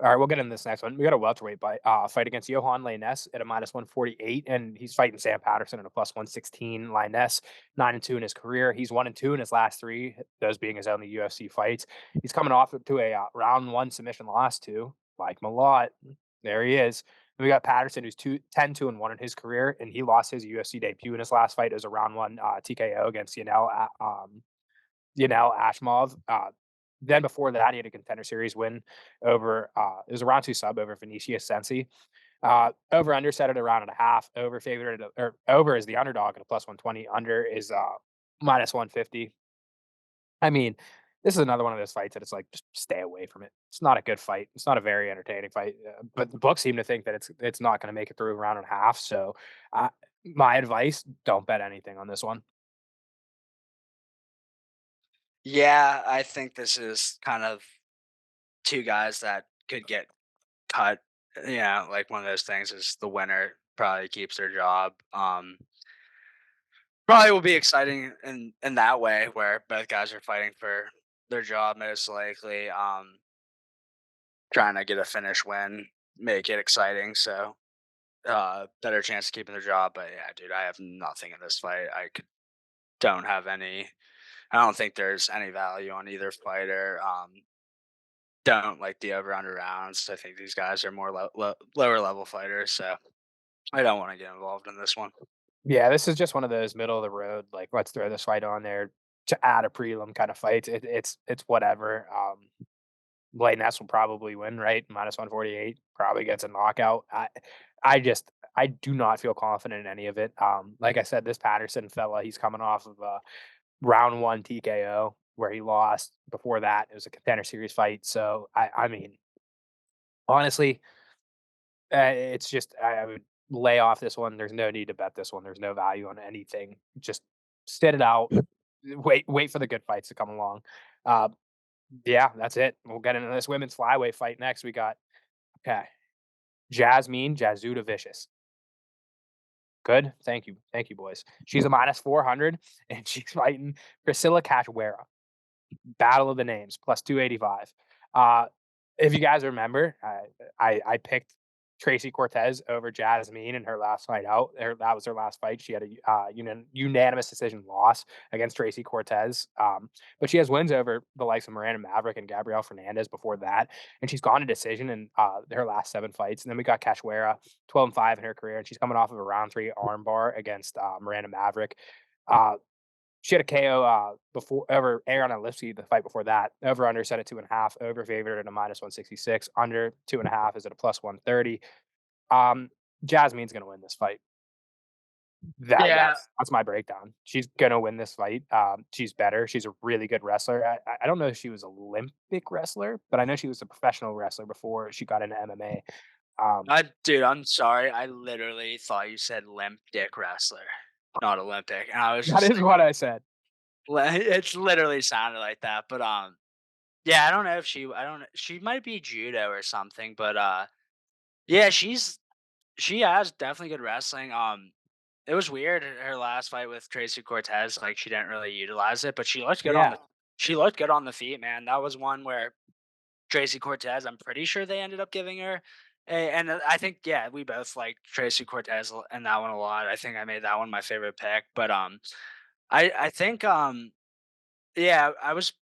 All right, we'll get into this next one. We got a welterweight fight against Johan Lainez at a minus 148, and he's fighting Sam Patterson at a plus 116. Lainez 9-2 in his career. He's 1-2 in his last three, those being his only UFC fights. He's coming off to a round one submission loss to Mike Mallott. There he is. And we got Patterson, who's 10-2-1 in his career, and he lost his UFC debut in his last fight. It was a round one TKO against Yanel Ashmov. Then before that, he had a contender series win over it was a round two sub over Vinicius Sensi. Over under set at a round and a half. Over favorite or over is the underdog at a plus 120. Under is minus 150. I mean, this is another one of those fights that it's like just stay away from it. It's not a good fight. It's not a very entertaining fight. But the books seem to think that it's not going to make it through a round and a half. So, my advice: don't bet anything on this one. Yeah, I think this is kind of two guys that could get cut. Yeah, like one of those things is the winner probably keeps their job. Probably will be exciting in that way where both guys are fighting for their job most likely. Trying to get a finish win, make it exciting. So better chance of keeping their job. But yeah, dude, I have nothing in this fight. Don't have any. I don't think there's any value on either fighter. Don't like the over under rounds. I think these guys are more lower level fighters. So I don't want to get involved in this one. Yeah, this is just one of those middle of the road, like let's throw this fight on there to add a prelim kind of fights. It's whatever. Blade Ness will probably win, right? Minus 148, probably gets a knockout. I do not feel confident in any of it. Like I said, this Patterson fella, he's coming off of a round one TKO where he lost. Before that, it was a contender series fight. So I mean, honestly, It's just I would lay off this one. There's no need to bet this one. There's no value on anything. Just sit it out. Wait for the good fights to come along. Uh, yeah, that's it. We'll get into this women's flyweight fight next. We got okay, Jasmine Jazuda Vicious. Good. Thank you, boys. She's a -400, and she's fighting Priscilla Cachoeira. Battle of the names, plus 285. If you guys remember, I picked Tracy Cortez over Jasmine in her last fight out. That was her last fight. She had a unanimous decision loss against Tracy Cortez. But she has wins over the likes of Miranda Maverick and Gabrielle Fernandez before that. And she's gone to decision in her last 7 fights. And then we got Cachoeira, 12-5 in her career. And she's coming off of a round 3 armbar against Miranda Maverick. She had a KO before over Ariana Lipsky the fight before that. Over under set at 2.5. Over favored at a -166. Under 2.5 is at a +130. Jasmine's gonna win this fight. That's my breakdown. She's gonna win this fight. She's better. She's a really good wrestler. I don't know if she was Olympic wrestler, but I know she was a professional wrestler before she got into MMA. Dude, I'm sorry. I literally thought you said limp dick wrestler, not Olympic. And I was That just is what I said. it's literally sounded like that. But yeah, I don't know if she might be judo or something, but yeah, she has definitely good wrestling. It was weird her last fight with Tracy Cortez, like she didn't really utilize it, but she looked good Yeah. she looked good on the feet, man. That was one where Tracy Cortez, I'm pretty sure they ended up giving her and I think yeah, we both like Tracy Cortez and that one a lot. I think I made that one my favorite pick, but I think yeah, I was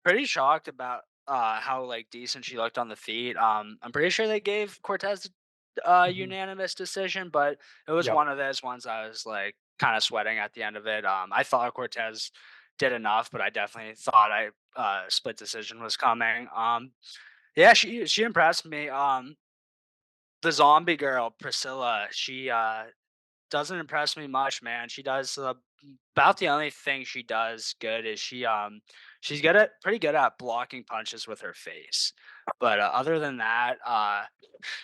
pretty shocked about how like decent she looked on the feet. I'm pretty sure they gave Cortez Mhm. unanimous decision, but it was Yep. one of those ones I was like kind of sweating at the end of it. I thought Cortez did enough, but I definitely thought I split decision was coming. Yeah, she impressed me. The zombie girl Priscilla, she doesn't impress me much, man. She does about the only thing she does good is she's pretty good at blocking punches with her face. But other than that,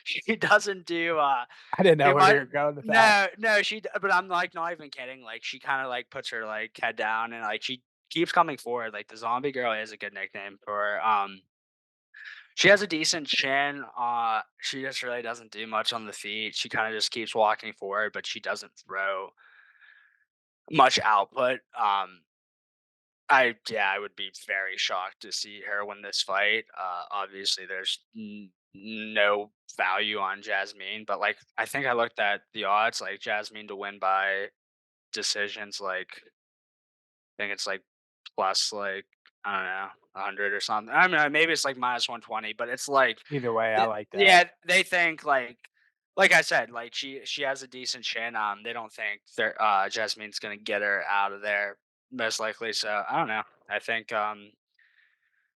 she doesn't do I didn't know too where you much. were going with that. No, but I'm like not even kidding. Like she kind of like puts her like head down and like she keeps coming forward. Like the zombie girl is a good nickname for her. She has a decent chin. She just really doesn't do much on the feet. She kind of just keeps walking forward, but she doesn't throw much output. I would be very shocked to see her win this fight. Obviously, there's no value on Jasmine, but like I think I looked at the odds, like Jasmine to win by decisions, like I think it's like plus like I don't know 100 or something. I mean, maybe it's like -120, but it's like Either way, I like that. yeah, they think like I said, like she has a decent chin. They don't think Jasmine's gonna get her out of there most likely. So I don't know. I think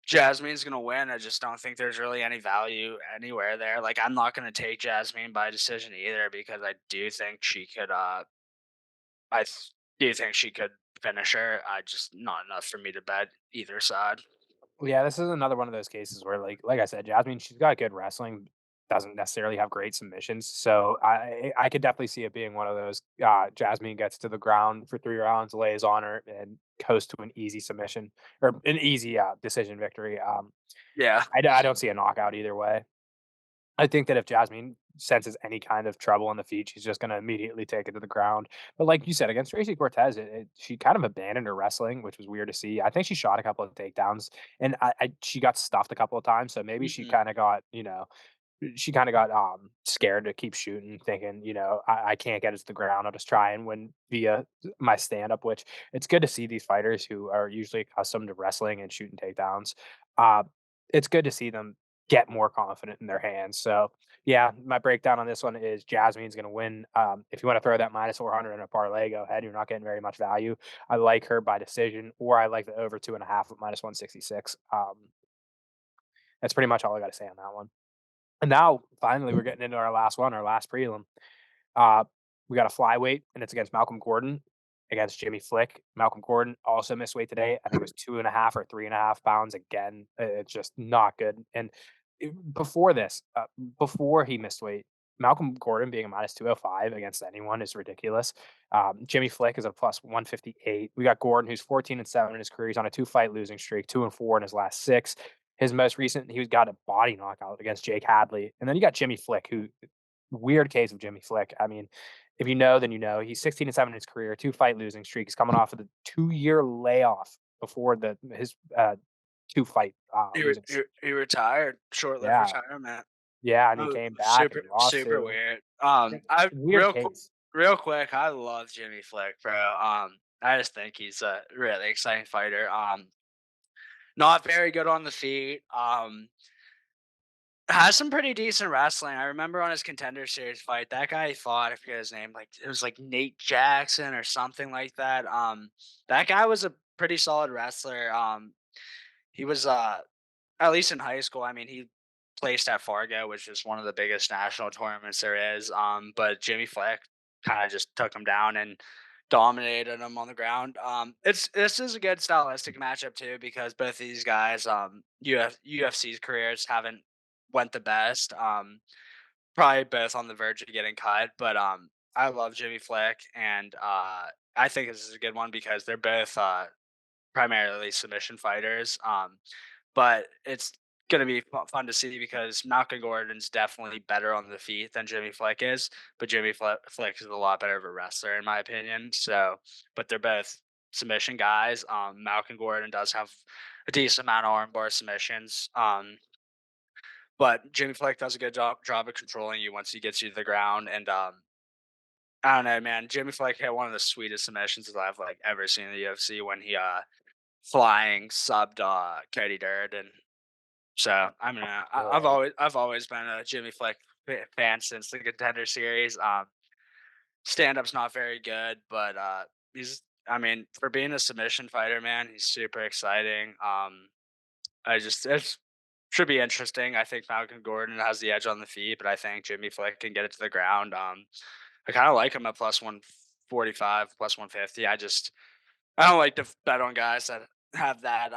Jasmine's gonna win. I just don't think there's really any value anywhere there. Like I'm not gonna take Jasmine by decision either because I do think she could. Do think she could finish her. I just not enough for me to bet either side. Yeah, this is another one of those cases where, like I said, Jasmine, she's got good wrestling, doesn't necessarily have great submissions. So I could definitely see it being one of those. Jasmine gets to the ground for 3 rounds, lays on her, and goes to an easy submission or an easy decision victory. Yeah. I don't see a knockout either way. I think that if Jasmine senses any kind of trouble on the feet, she's just going to immediately take it to the ground. But like you said, against Tracy Cortez, she kind of abandoned her wrestling, which was weird to see. I think she shot a couple of takedowns, and she got stuffed a couple of times. So maybe she hmm kind of got, she kind of got scared to keep shooting, thinking, I can't get it to the ground. I'll just try and win via my stand up. Which it's good to see these fighters who are usually accustomed to wrestling and shooting takedowns. Uh, it's good to see them get more confident in their hands. So yeah, my breakdown on this one is Jasmine's going to win. If you want to throw that -400 in a parlay, go ahead. You're not getting very much value. I like her by decision, or I like the over 2.5 at -166. That's pretty much all I got to say on that one. And now, finally, we're getting into our last one, our last prelim. Uh, we got a flyweight, and it's against Malcolm Gordon against Jimmy Flick. Malcolm Gordon also missed weight today. I think it was 2.5 or 3.5 pounds. Again, it's just not good. And before this, before he missed weight, Malcolm Gordon being a minus 205 against anyone is ridiculous. Jimmy Flick is a plus 158. We got Gordon, who's 14-7 in his career. He's on a 2-fight losing streak, 2-4 in his last 6. His most recent, he got a body knockout against Jake Hadley. And then you got Jimmy Flick, who, weird case of Jimmy Flick. I mean, if you know, then you know. He's 16-7 in his career, 2-fight losing streak. He's coming off of the 2-year layoff before his 2-fight losing streak. He retired, short-lived Yeah. retirement. Yeah, and he came back and lost Super to weird. weird case. Real quick, I love Jimmy Flick, bro. I just think he's a really exciting fighter. Not very good on the feet. Has some pretty decent wrestling. I remember on his Contender Series fight, that guy he fought, I forget his name, like it was like Nate Jackson or something like that. That guy was a pretty solid wrestler. He was at least in high school. I mean, he placed at Fargo, which is one of the biggest national tournaments there is. But Jimmy Flick kind of just took him down and dominated him on the ground. This is a good stylistic matchup too because both these guys, UFC's careers haven't went the best. Probably both on the verge of getting cut, but I love Jimmy Flick, and I think this is a good one because they're both primarily submission fighters. But it's gonna be fun to see because Malcolm Gordon's definitely better on the feet than Jimmy Flick is, but Jimmy Flick is a lot better of a wrestler in my opinion. So, but they're both submission guys. Malcolm Gordon does have a decent amount of armbar submissions. But Jimmy Flick does a good job of controlling you once he gets you to the ground. And I don't know, man. Jimmy Flick had one of the sweetest submissions that I've like ever seen in the UFC when he flying subbed Cody Durden. So I mean, I've always been a Jimmy Flick fan since the Contender Series. Stand up's not very good, but he's I mean, for being a submission fighter, man, he's super exciting. It should be interesting. I think Malcolm Gordon has the edge on the feet, but I think Jimmy Flick can get it to the ground. I kind of like him at plus 145, plus 150. I don't like to bet on guys that have that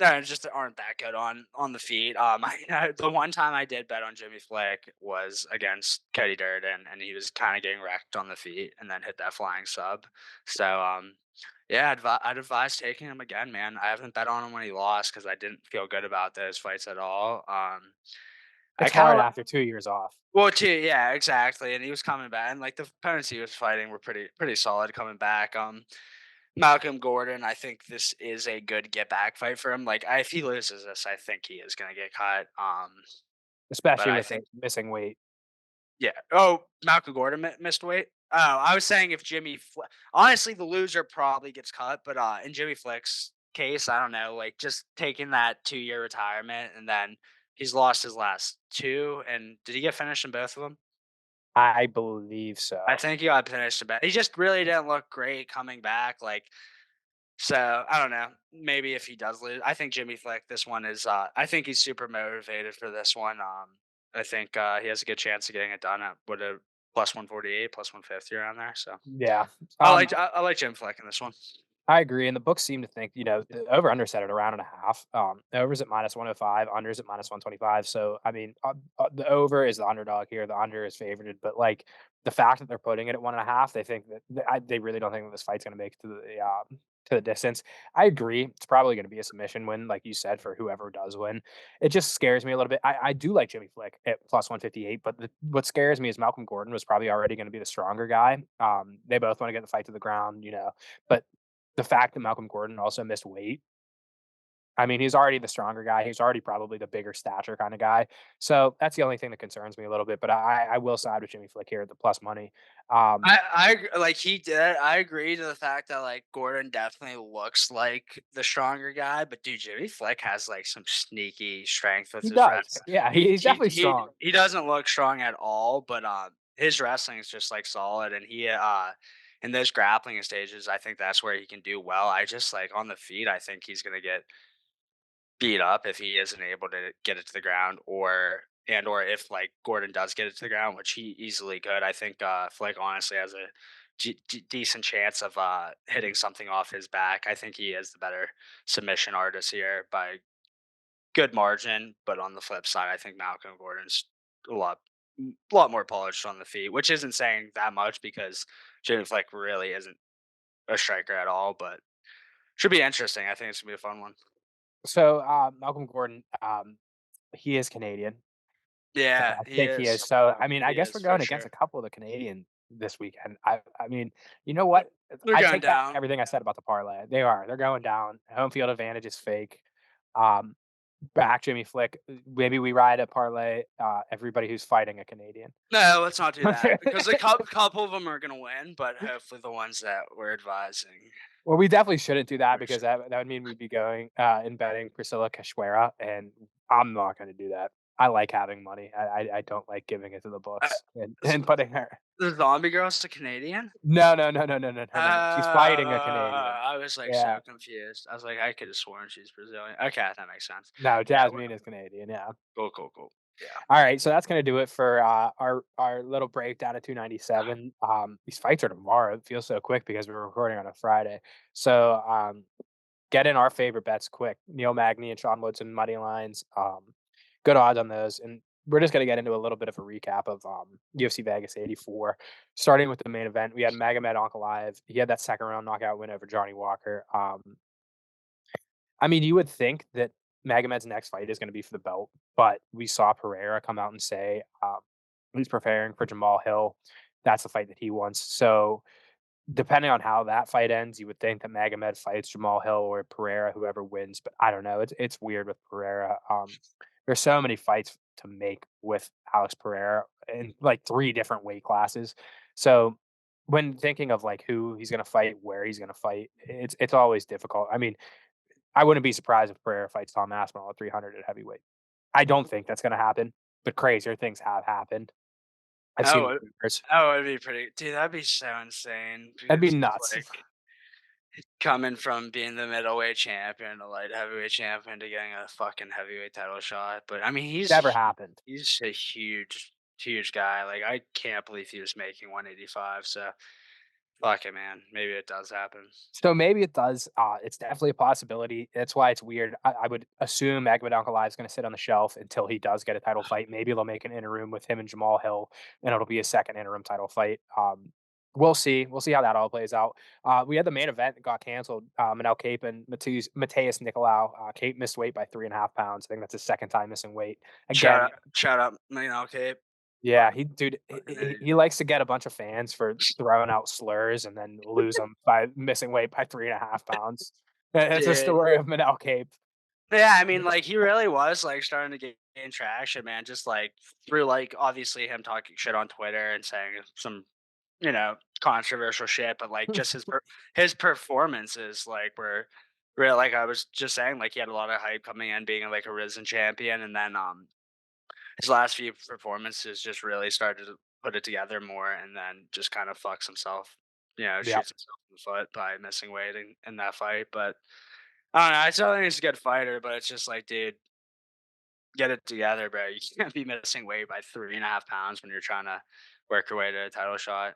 no, just aren't that good on the feet. The one time I did bet on Jimmy Flick was against Cody Durden, and he was kind of getting wrecked on the feet, and then hit that flying sub. So, yeah, I'd advise taking him again, man. I haven't bet on him when he lost because I didn't feel good about those fights at all. It's hard after 2 years off. Well, too, yeah, exactly. And he was coming back, and like the opponents he was fighting were pretty solid coming back. Malcolm Gordon, I think this is a good get back fight for him. Like, if he loses this, I think he is going to get cut. Especially with missing weight. Yeah. Oh, Malcolm Gordon missed weight. Oh, I was saying if honestly, the loser probably gets cut, but in Jimmy Flick's case, I don't know, like just taking that 2-year retirement and then he's lost his last 2. And did he get finished in both of them? I believe so. I think he got finished in both. He just really didn't look great coming back. So I don't know. Maybe if he does lose, I think Jimmy Flick, this one is, I think he's super motivated for this one. I think he has a good chance of getting it done at a plus 148, plus 150 around there. So yeah, I like Jim Flick in this one. I agree. And the books seem to think, the over under set at around and a half. Overs at minus 105, unders at minus 125. So, I mean, the over is the underdog here. The under is favored. But like the fact that they're putting it at 1.5, they think that they really don't think that this fight's going to make it to the distance. I agree. It's probably going to be a submission win, like you said, for whoever does win. It just scares me a little bit. I do like Jimmy Flick at plus 158, but what scares me is Malcolm Gordon was probably already going to be the stronger guy. They both want to get the fight to the ground, but the fact that Malcolm Gordon also missed weight, I mean, he's already the stronger guy. He's already probably the bigger stature kind of guy. So that's the only thing that concerns me a little bit. But I will side with Jimmy Flick here at the plus money. Like he did. I agree to the fact that like Gordon definitely looks like the stronger guy, but dude, Jimmy Flick has like some sneaky strength with He his does. wrestling. Yeah, he's definitely strong. He doesn't look strong at all, but his wrestling is just like solid, and he in those grappling stages, I think that's where he can do well. I just like on the feet, I think he's gonna get beat up if he isn't able to get it to the ground, or if like Gordon does get it to the ground, which he easily could. I think Flick honestly has a decent chance of hitting something off his back. I think he is the better submission artist here by good margin, but on the flip side, I think Malcolm Gordon's a lot a lot more polished on the feet, which isn't saying that much because Jimmy Flick really isn't a striker at all. But should be interesting. I think it's gonna be a fun one. So Malcolm Gordon, he is Canadian. So Yeah, I he think he is. is. So I mean, I He guess we're is for going against sure. a couple of the Canadian this weekend. I mean, you know what? They're I going take back down. everything I said about the parlay. They are. They're going down. Home field advantage is fake. Um, Back Jimmy Flick. Maybe we ride a parlay. Everybody who's fighting a Canadian. No, let's not do that because a couple of them are gonna win, but hopefully the ones that we're advising. Well, we definitely shouldn't do that For because sure. that would mean we'd be going and betting Priscilla Cachoeira, and I'm not going to do that. I like having money. I don't like giving it to the Uh, books and, is and putting her. the zombie girl's a Canadian? No, no, no, no, no, no, no, no, no. She's fighting a Canadian. I was like Yeah. so confused. I was like, I could have sworn she's Brazilian. Okay, that makes sense. No, Yeah, Jasmine is Canadian. Yeah. cool. Yeah. All right, so that's gonna do it for our little breakdown of 297. These fights are tomorrow. It feels so quick because we're recording on a Friday. So get in our favorite bets quick. Neil Magny and Sean Woodson money lines. Good odds on those. And we're just gonna get into a little bit of a recap of UFC Vegas 84. Starting with the main event, we had Magomed Ankalaev. He had that second round knockout win over Johnny Walker. I mean, you would think that Magomed's next fight is going to be for the belt, but we saw Pereira come out and say he's preparing for Jamal Hill. That's the fight that he wants. So, depending on how that fight ends, you would think that Magomed fights Jamal Hill or Pereira, whoever wins. But I don't know. It's weird with Pereira. There's so many fights to make with Alex Pereira in like 3 different weight classes. So, when thinking of like who he's going to fight, where he's going to fight, it's always difficult. I mean, I wouldn't be surprised if Pereira fights Tom Aspinall at 300 at heavyweight. I don't think that's going to happen, but crazier things have happened. I've seen Oh, the rumors. it'd be pretty, dude. That'd be so insane That'd be because nuts. like coming from being the middleweight champion to light heavyweight champion to getting a fucking heavyweight title shot. But I mean, Never happened. he's a huge guy. Like I can't believe he was making 185. So fuck it, man. Maybe it does happen. So maybe it does. It's definitely a possibility. That's why it's weird. I would assume Magomed Ankalaev is going to sit on the shelf until he does get a title fight. Maybe they'll make an interim with him and Jamal Hill, and it'll be a second interim title fight. We'll see. We'll see how that all plays out. We had the main event that got canceled. Manel Cape and Mateus Nicolau. Cape missed weight by 3.5 pounds. I think that's his second time missing weight. Again, Shout out, okay. yeah, dude, he Fucking likes to get a bunch of fans for throwing out slurs and then lose them by missing weight by 3.5 pounds. It's a dude. story of Manel Cape. Yeah, I mean, like he really was like starting to gain traction, man. Just like through like obviously him talking shit on Twitter and saying some, controversial shit, but like just his performances like were real. Like I was just saying, like he had a lot of hype coming in, being like a risen champion, and then his last few performances just really started to put it together more, and then just kind of fucks himself, Yeah. shoots himself in the foot by missing weight in that fight, but. I don't know. I still think he's a good fighter, but it's just like, dude, get it together, bro. You can't be missing weight by 3.5 pounds when you're trying to work your way to a title shot.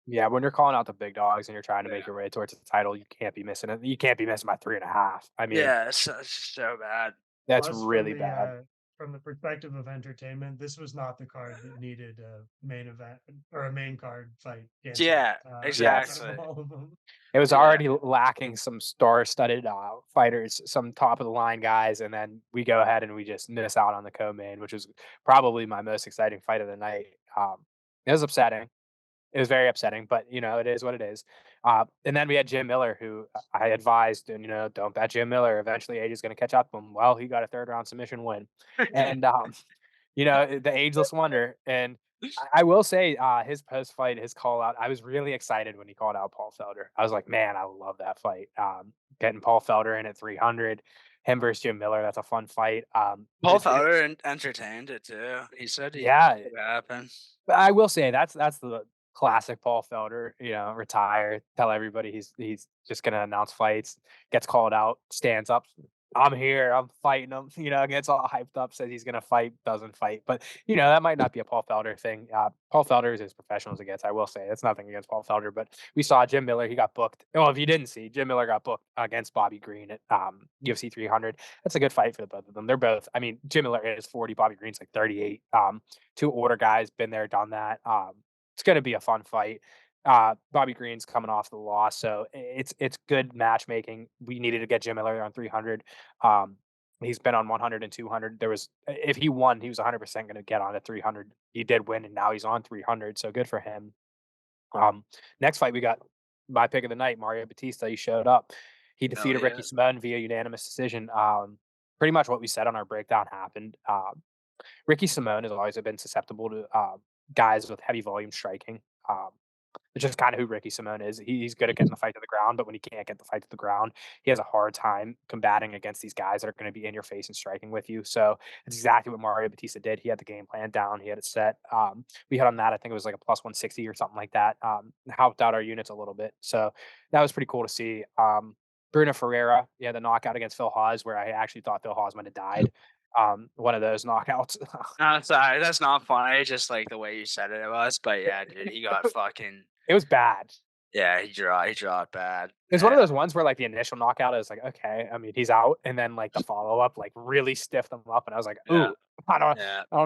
Yeah, when you're calling out the big dogs and you're trying to make Yeah. your way towards the title, you can't be missing it. You can't be missing by 3.5. I mean, Yeah, it's just so bad. that's Plus, really bad. from the perspective of entertainment, this was not the card that needed a main event or a main card fight. Canceled, Yeah, out exactly. of all of them. It was Yeah. already lacking some star-studded fighters, some top of the line guys, and then we go ahead and we just miss out on the co-main, which was probably my most exciting fight of the night. It was upsetting. It was very upsetting, but it is what it is. And then we had Jim Miller, who I advised, and don't bet Jim Miller. Eventually, age is going to catch up to him. Well, he got a third round submission win, and the ageless wonder. And I will say, his post fight, his call out, I was really excited when he called out Paul Felder. I was like, man, I love that fight. Getting Paul Felder in at 300, him versus Jim Miller, that's a fun fight. Paul Felder entertained it too. He said Yeah, it would happen. but I will say that's the classic Paul Felder. Retire, tell everybody he's just gonna announce fights, gets called out, stands up, I'm here. I'm fighting him. Gets all hyped up, says he's gonna fight, doesn't fight. But that might not be a Paul Felder thing. Paul Felder is as professional as it gets. I will say it's nothing against Paul Felder, but we saw Jim Miller. He got booked. Well, if you didn't see, Jim Miller got booked against Bobby Green at UFC 300. That's a good fight for the both of them. They're both. I mean, Jim Miller is 40. Bobby Green's like 38. Two older guys, been there, done that. It's gonna be a fun fight. Bobby Green's coming off the loss, so it's good matchmaking. We needed to get Jim Miller on 300. Um, he's been on 100 and 200. If he won, he was 100% going to get on at 300. He did win, and now he's on 300. So good for him. Next fight we got my pick of the night, Mario Batista. He showed up. He defeated Ricky Simón via unanimous decision. Pretty much what we said on our breakdown happened. Ricky Simón has always been susceptible to guys with heavy volume striking. It's just kind of who Ricky Simón is. He's good at getting the fight to the ground, but when he can't get the fight to the ground, he has a hard time combating against these guys that are going to be in your face and striking with you. So it's exactly what Mario Batista did. He had the game plan down. He had it set. We had on that, I think it was like a plus 160 or something like that. Helped out our units a little bit. So that was pretty cool to see. Bruno Ferreira, the knockout against Phil Hawes, where I actually thought Phil Hawes might have died. One of those knockouts. No, sorry, that's not funny. Just like the way you said it was. But yeah, dude, he got fucking. It was bad. Yeah, he dropped bad. It's one of those ones where like the initial knockout is like, okay, I mean, he's out, and then like the follow up like really stiffed him up, and I was like, ooh, I don't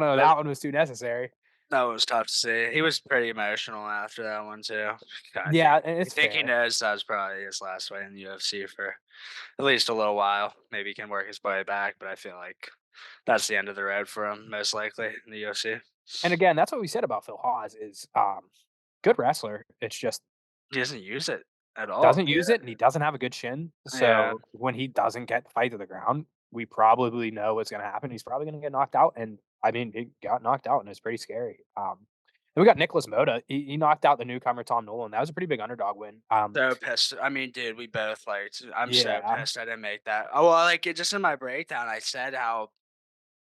know, that one was too necessary. That was tough to see. He was pretty emotional after that one too. And it's I think he knows that was probably his last fight in the UFC for at least a little while. Maybe he can work his way back, but I feel like that's the end of the road for him, most likely in the UFC. And again, that's what we said about Phil Hawes is good wrestler. It's just he doesn't use it at all. Doesn't use it, and he doesn't have a good shin. So when he doesn't get the fight to the ground, we probably know what's going to happen. He's probably going to get knocked out. And I mean, he got knocked out, and it's pretty scary. And we got Nicholas Mota. He knocked out the newcomer Tom Nolan. That was a pretty big underdog win. So pissed. I mean, dude, we both liked. I'm so pissed I didn't make that. Oh well, like just in my breakdown, I said how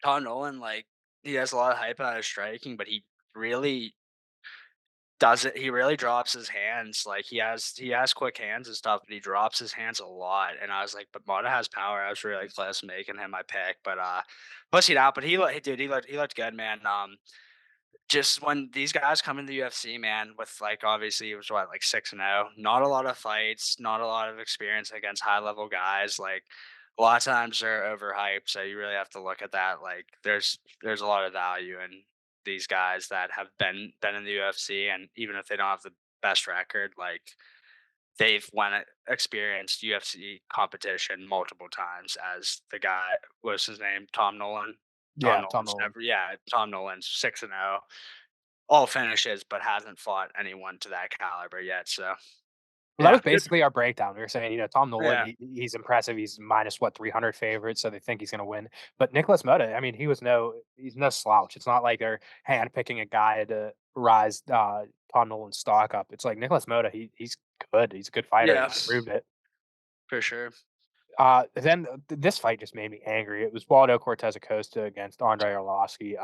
Tom Nolan, like, he has a lot of hype out of striking, but he really doesn't. He really drops his hands. Like he has quick hands and stuff, but he drops his hands a lot. And I was like, but Mota has power. I was really close to making him my pick, but pussied out. But he looked good, man. Just when these guys come into the UFC, man, with like obviously it was what, like 6-0, not a lot of fights, not a lot of experience against high level guys. Like a lot of times they're overhyped, so you really have to look at that. Like there's a lot of value in these guys that have been in the UFC, and even if they don't have the best record, like they've experienced UFC competition multiple times. As the guy, what's his name, Tom Nolan. Tom Nolan. Tom Nolan's 6-0, all finishes, but hasn't fought anyone to that caliber yet. So that was basically our breakdown. We were saying, Tom Nolan, he's impressive. He's minus 300 favorites, so they think he's going to win. But Nicholas Mota, I mean, he's no slouch. It's not like they're handpicking a guy to rise Tom Nolan's stock up. It's like Nicholas Mota, he's good. He's a good fighter. Yeah. He proved it for sure. Then this fight just made me angry. It was Waldo Cortez Acosta against Andre Arlovsky.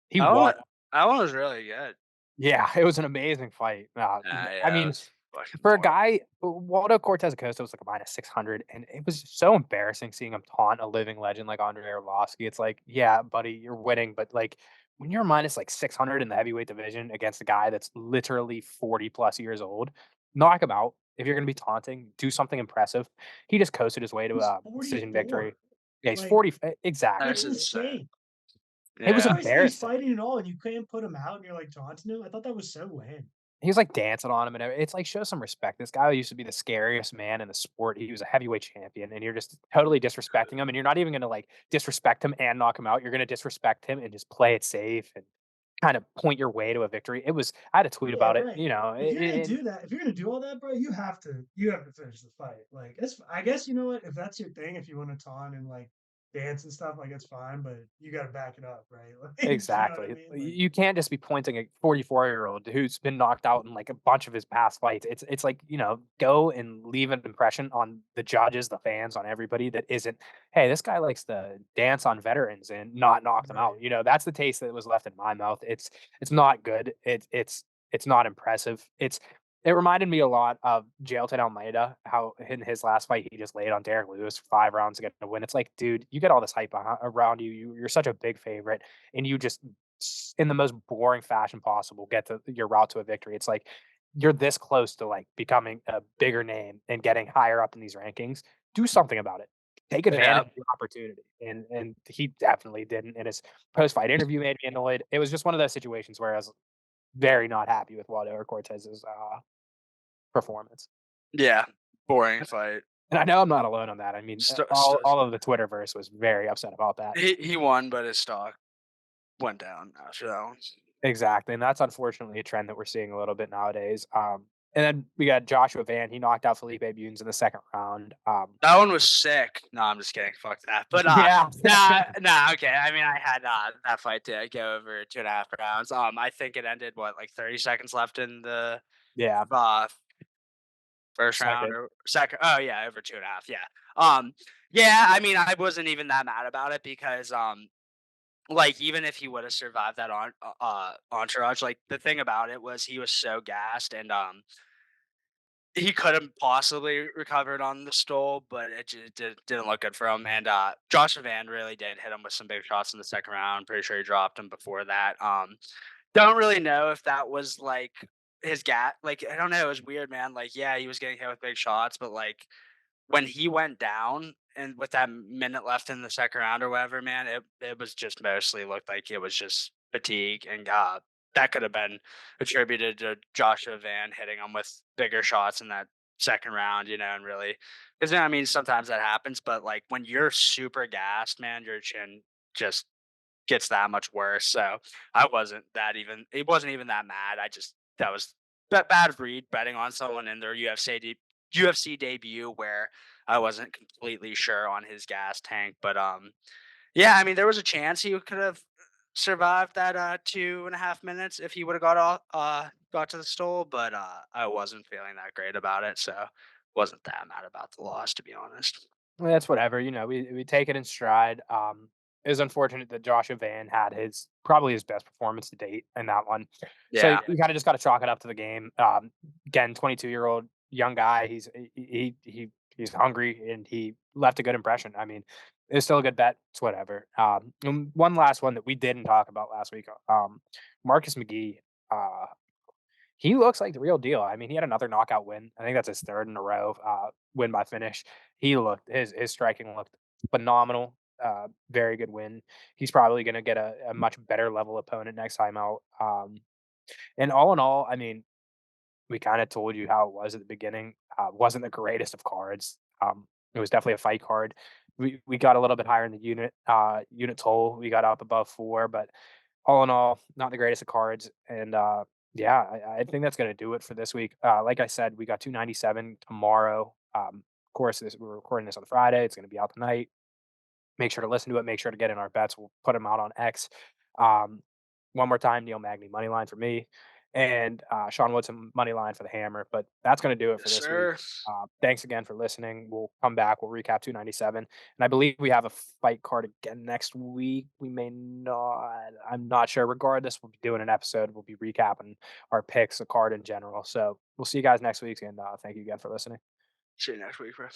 He won. That one was really good. Yeah, it was an amazing fight. I mean, for a guy, Waldo Cortez Acosta was like a minus 600, and it was so embarrassing seeing him taunt a living legend like Andre Arlovsky. It's like, yeah, buddy, you're winning, but like when you're minus like 600 in the heavyweight division against a guy that's literally 40 plus years old, knock him out. If you're going to be taunting, do something impressive. He just coasted his way to a decision victory. Yeah, he's 40. Exactly. That's insane. It was embarrassing. He's fighting and all, and you can't put him out, and you're like taunting him. I thought that was so lame. He was like dancing on him, and it's like, show some respect. This guy used to be the scariest man in the sport. He was a heavyweight champion, and you're just totally disrespecting him. And you're not even going to like disrespect him and knock him out. You're going to disrespect him and just play it safe and kind of point your way to a victory. I had a tweet about it. If you're gonna do that, if you're gonna do all that, bro, you have to finish the fight. Like I guess you know what, if that's your thing, if you want to taunt and like dance and stuff, like it's fine, but you got to back it up, right? Like, exactly. You know what I mean? You can't just be pointing a 44-year-old who's been knocked out in like a bunch of his past fights. It's like, go and leave an impression on the judges, the fans, on everybody that isn't, hey, this guy likes to dance on veterans and not knock them out. That's the taste that was left in my mouth. It's not good. It's not impressive. It reminded me a lot of Jailton Almeida, how in his last fight, he just laid on Derek Lewis for 5 rounds to get the win. It's like, dude, you get all this hype around you. You're such a big favorite, and you just, in the most boring fashion possible, get to your route to a victory. It's like you're this close to like becoming a bigger name and getting higher up in these rankings. Do something about it. Take Yeah. advantage of the opportunity, and he definitely didn't. And his post fight interview made me annoyed. It was just one of those situations where I was very not happy with Waldo Cortez's performance. Yeah. Boring fight. And I know I'm not alone on that. I mean, all of the Twitterverse was very upset about that. He won, but his stock went down after that one. Exactly, and that's unfortunately a trend that we're seeing a little bit nowadays. And then we got Joshua Van. He knocked out Felipe Bunes in the second round. That one was sick. No, I'm just kidding. Fuck that. But yeah, nah. Okay. I mean, I had that fight to go over 2.5 rounds. I think it ended like 30 seconds left in the yeah, first round Second. or second. Oh yeah, over 2.5. Yeah. Yeah. I mean, I wasn't even that mad about it because like even if he would have survived that entourage, like the thing about it was he was so gassed and he could have possibly recovered on the stole, but it just didn't look good for him. And Josh Van really did hit him with some big shots in the second round. Pretty sure he dropped him before that. Don't really know if that was like his like I don't know, it was weird, man. Like, yeah, he was getting hit with big shots, but like when he went down and with that minute left in the second round or whatever, man, it was just mostly looked like it was just fatigue and that could have been attributed to Joshua Van hitting him with bigger shots in that second round, and really, because I mean, sometimes that happens, but like when you're super gassed, man, your chin just gets that much worse. So it wasn't even that mad. That was bad read betting on someone in their UFC debut where I wasn't completely sure on his gas tank. But yeah, I mean, there was a chance he could have survived that 2.5 minutes if he would have got to the stole, but I wasn't feeling that great about it, so wasn't that mad about the loss, to be honest. well, that's whatever. We take it in stride. It was unfortunate that Joshua Van had probably his best performance to date in that one. So Yeah. you kind of just got to chalk it up to the game. Again, 22-year-old young guy. He's hungry and he left a good impression. I mean, it's still a good bet. It's whatever. And one last one that we didn't talk about last week. Marcus McGee. He looks like the real deal. I mean, he had another knockout win. I think that's his third in a row win by finish. His striking looked phenomenal. Very good win. He's probably going to get a much better level opponent next time out. And all in all, I mean, we kind of told you how it was at the beginning. Wasn't the greatest of cards. It was definitely a fight card. We got a little bit higher in the unit toll. We got up above 4, but all in all, not the greatest of cards. And yeah, I think that's going to do it for this week. Like I said, we got 297 tomorrow. Of course, we're recording this on Friday. It's going to be out tonight. Make sure to listen to it. Make sure to get in our bets. We'll put them out on X. Um, one more time, Neil Magny money line for me, and Sean Woodson money line for the Hammer. But that's going to do it for Yes, this week. sir. Thanks again for listening. We'll come back. We'll recap 297, and I believe we have a fight card again next week. We may not. I'm not sure. Regardless, we'll be doing an episode. We'll be recapping our picks, the card in general. So we'll see you guys next week, and thank you again for listening. See you next week, bro.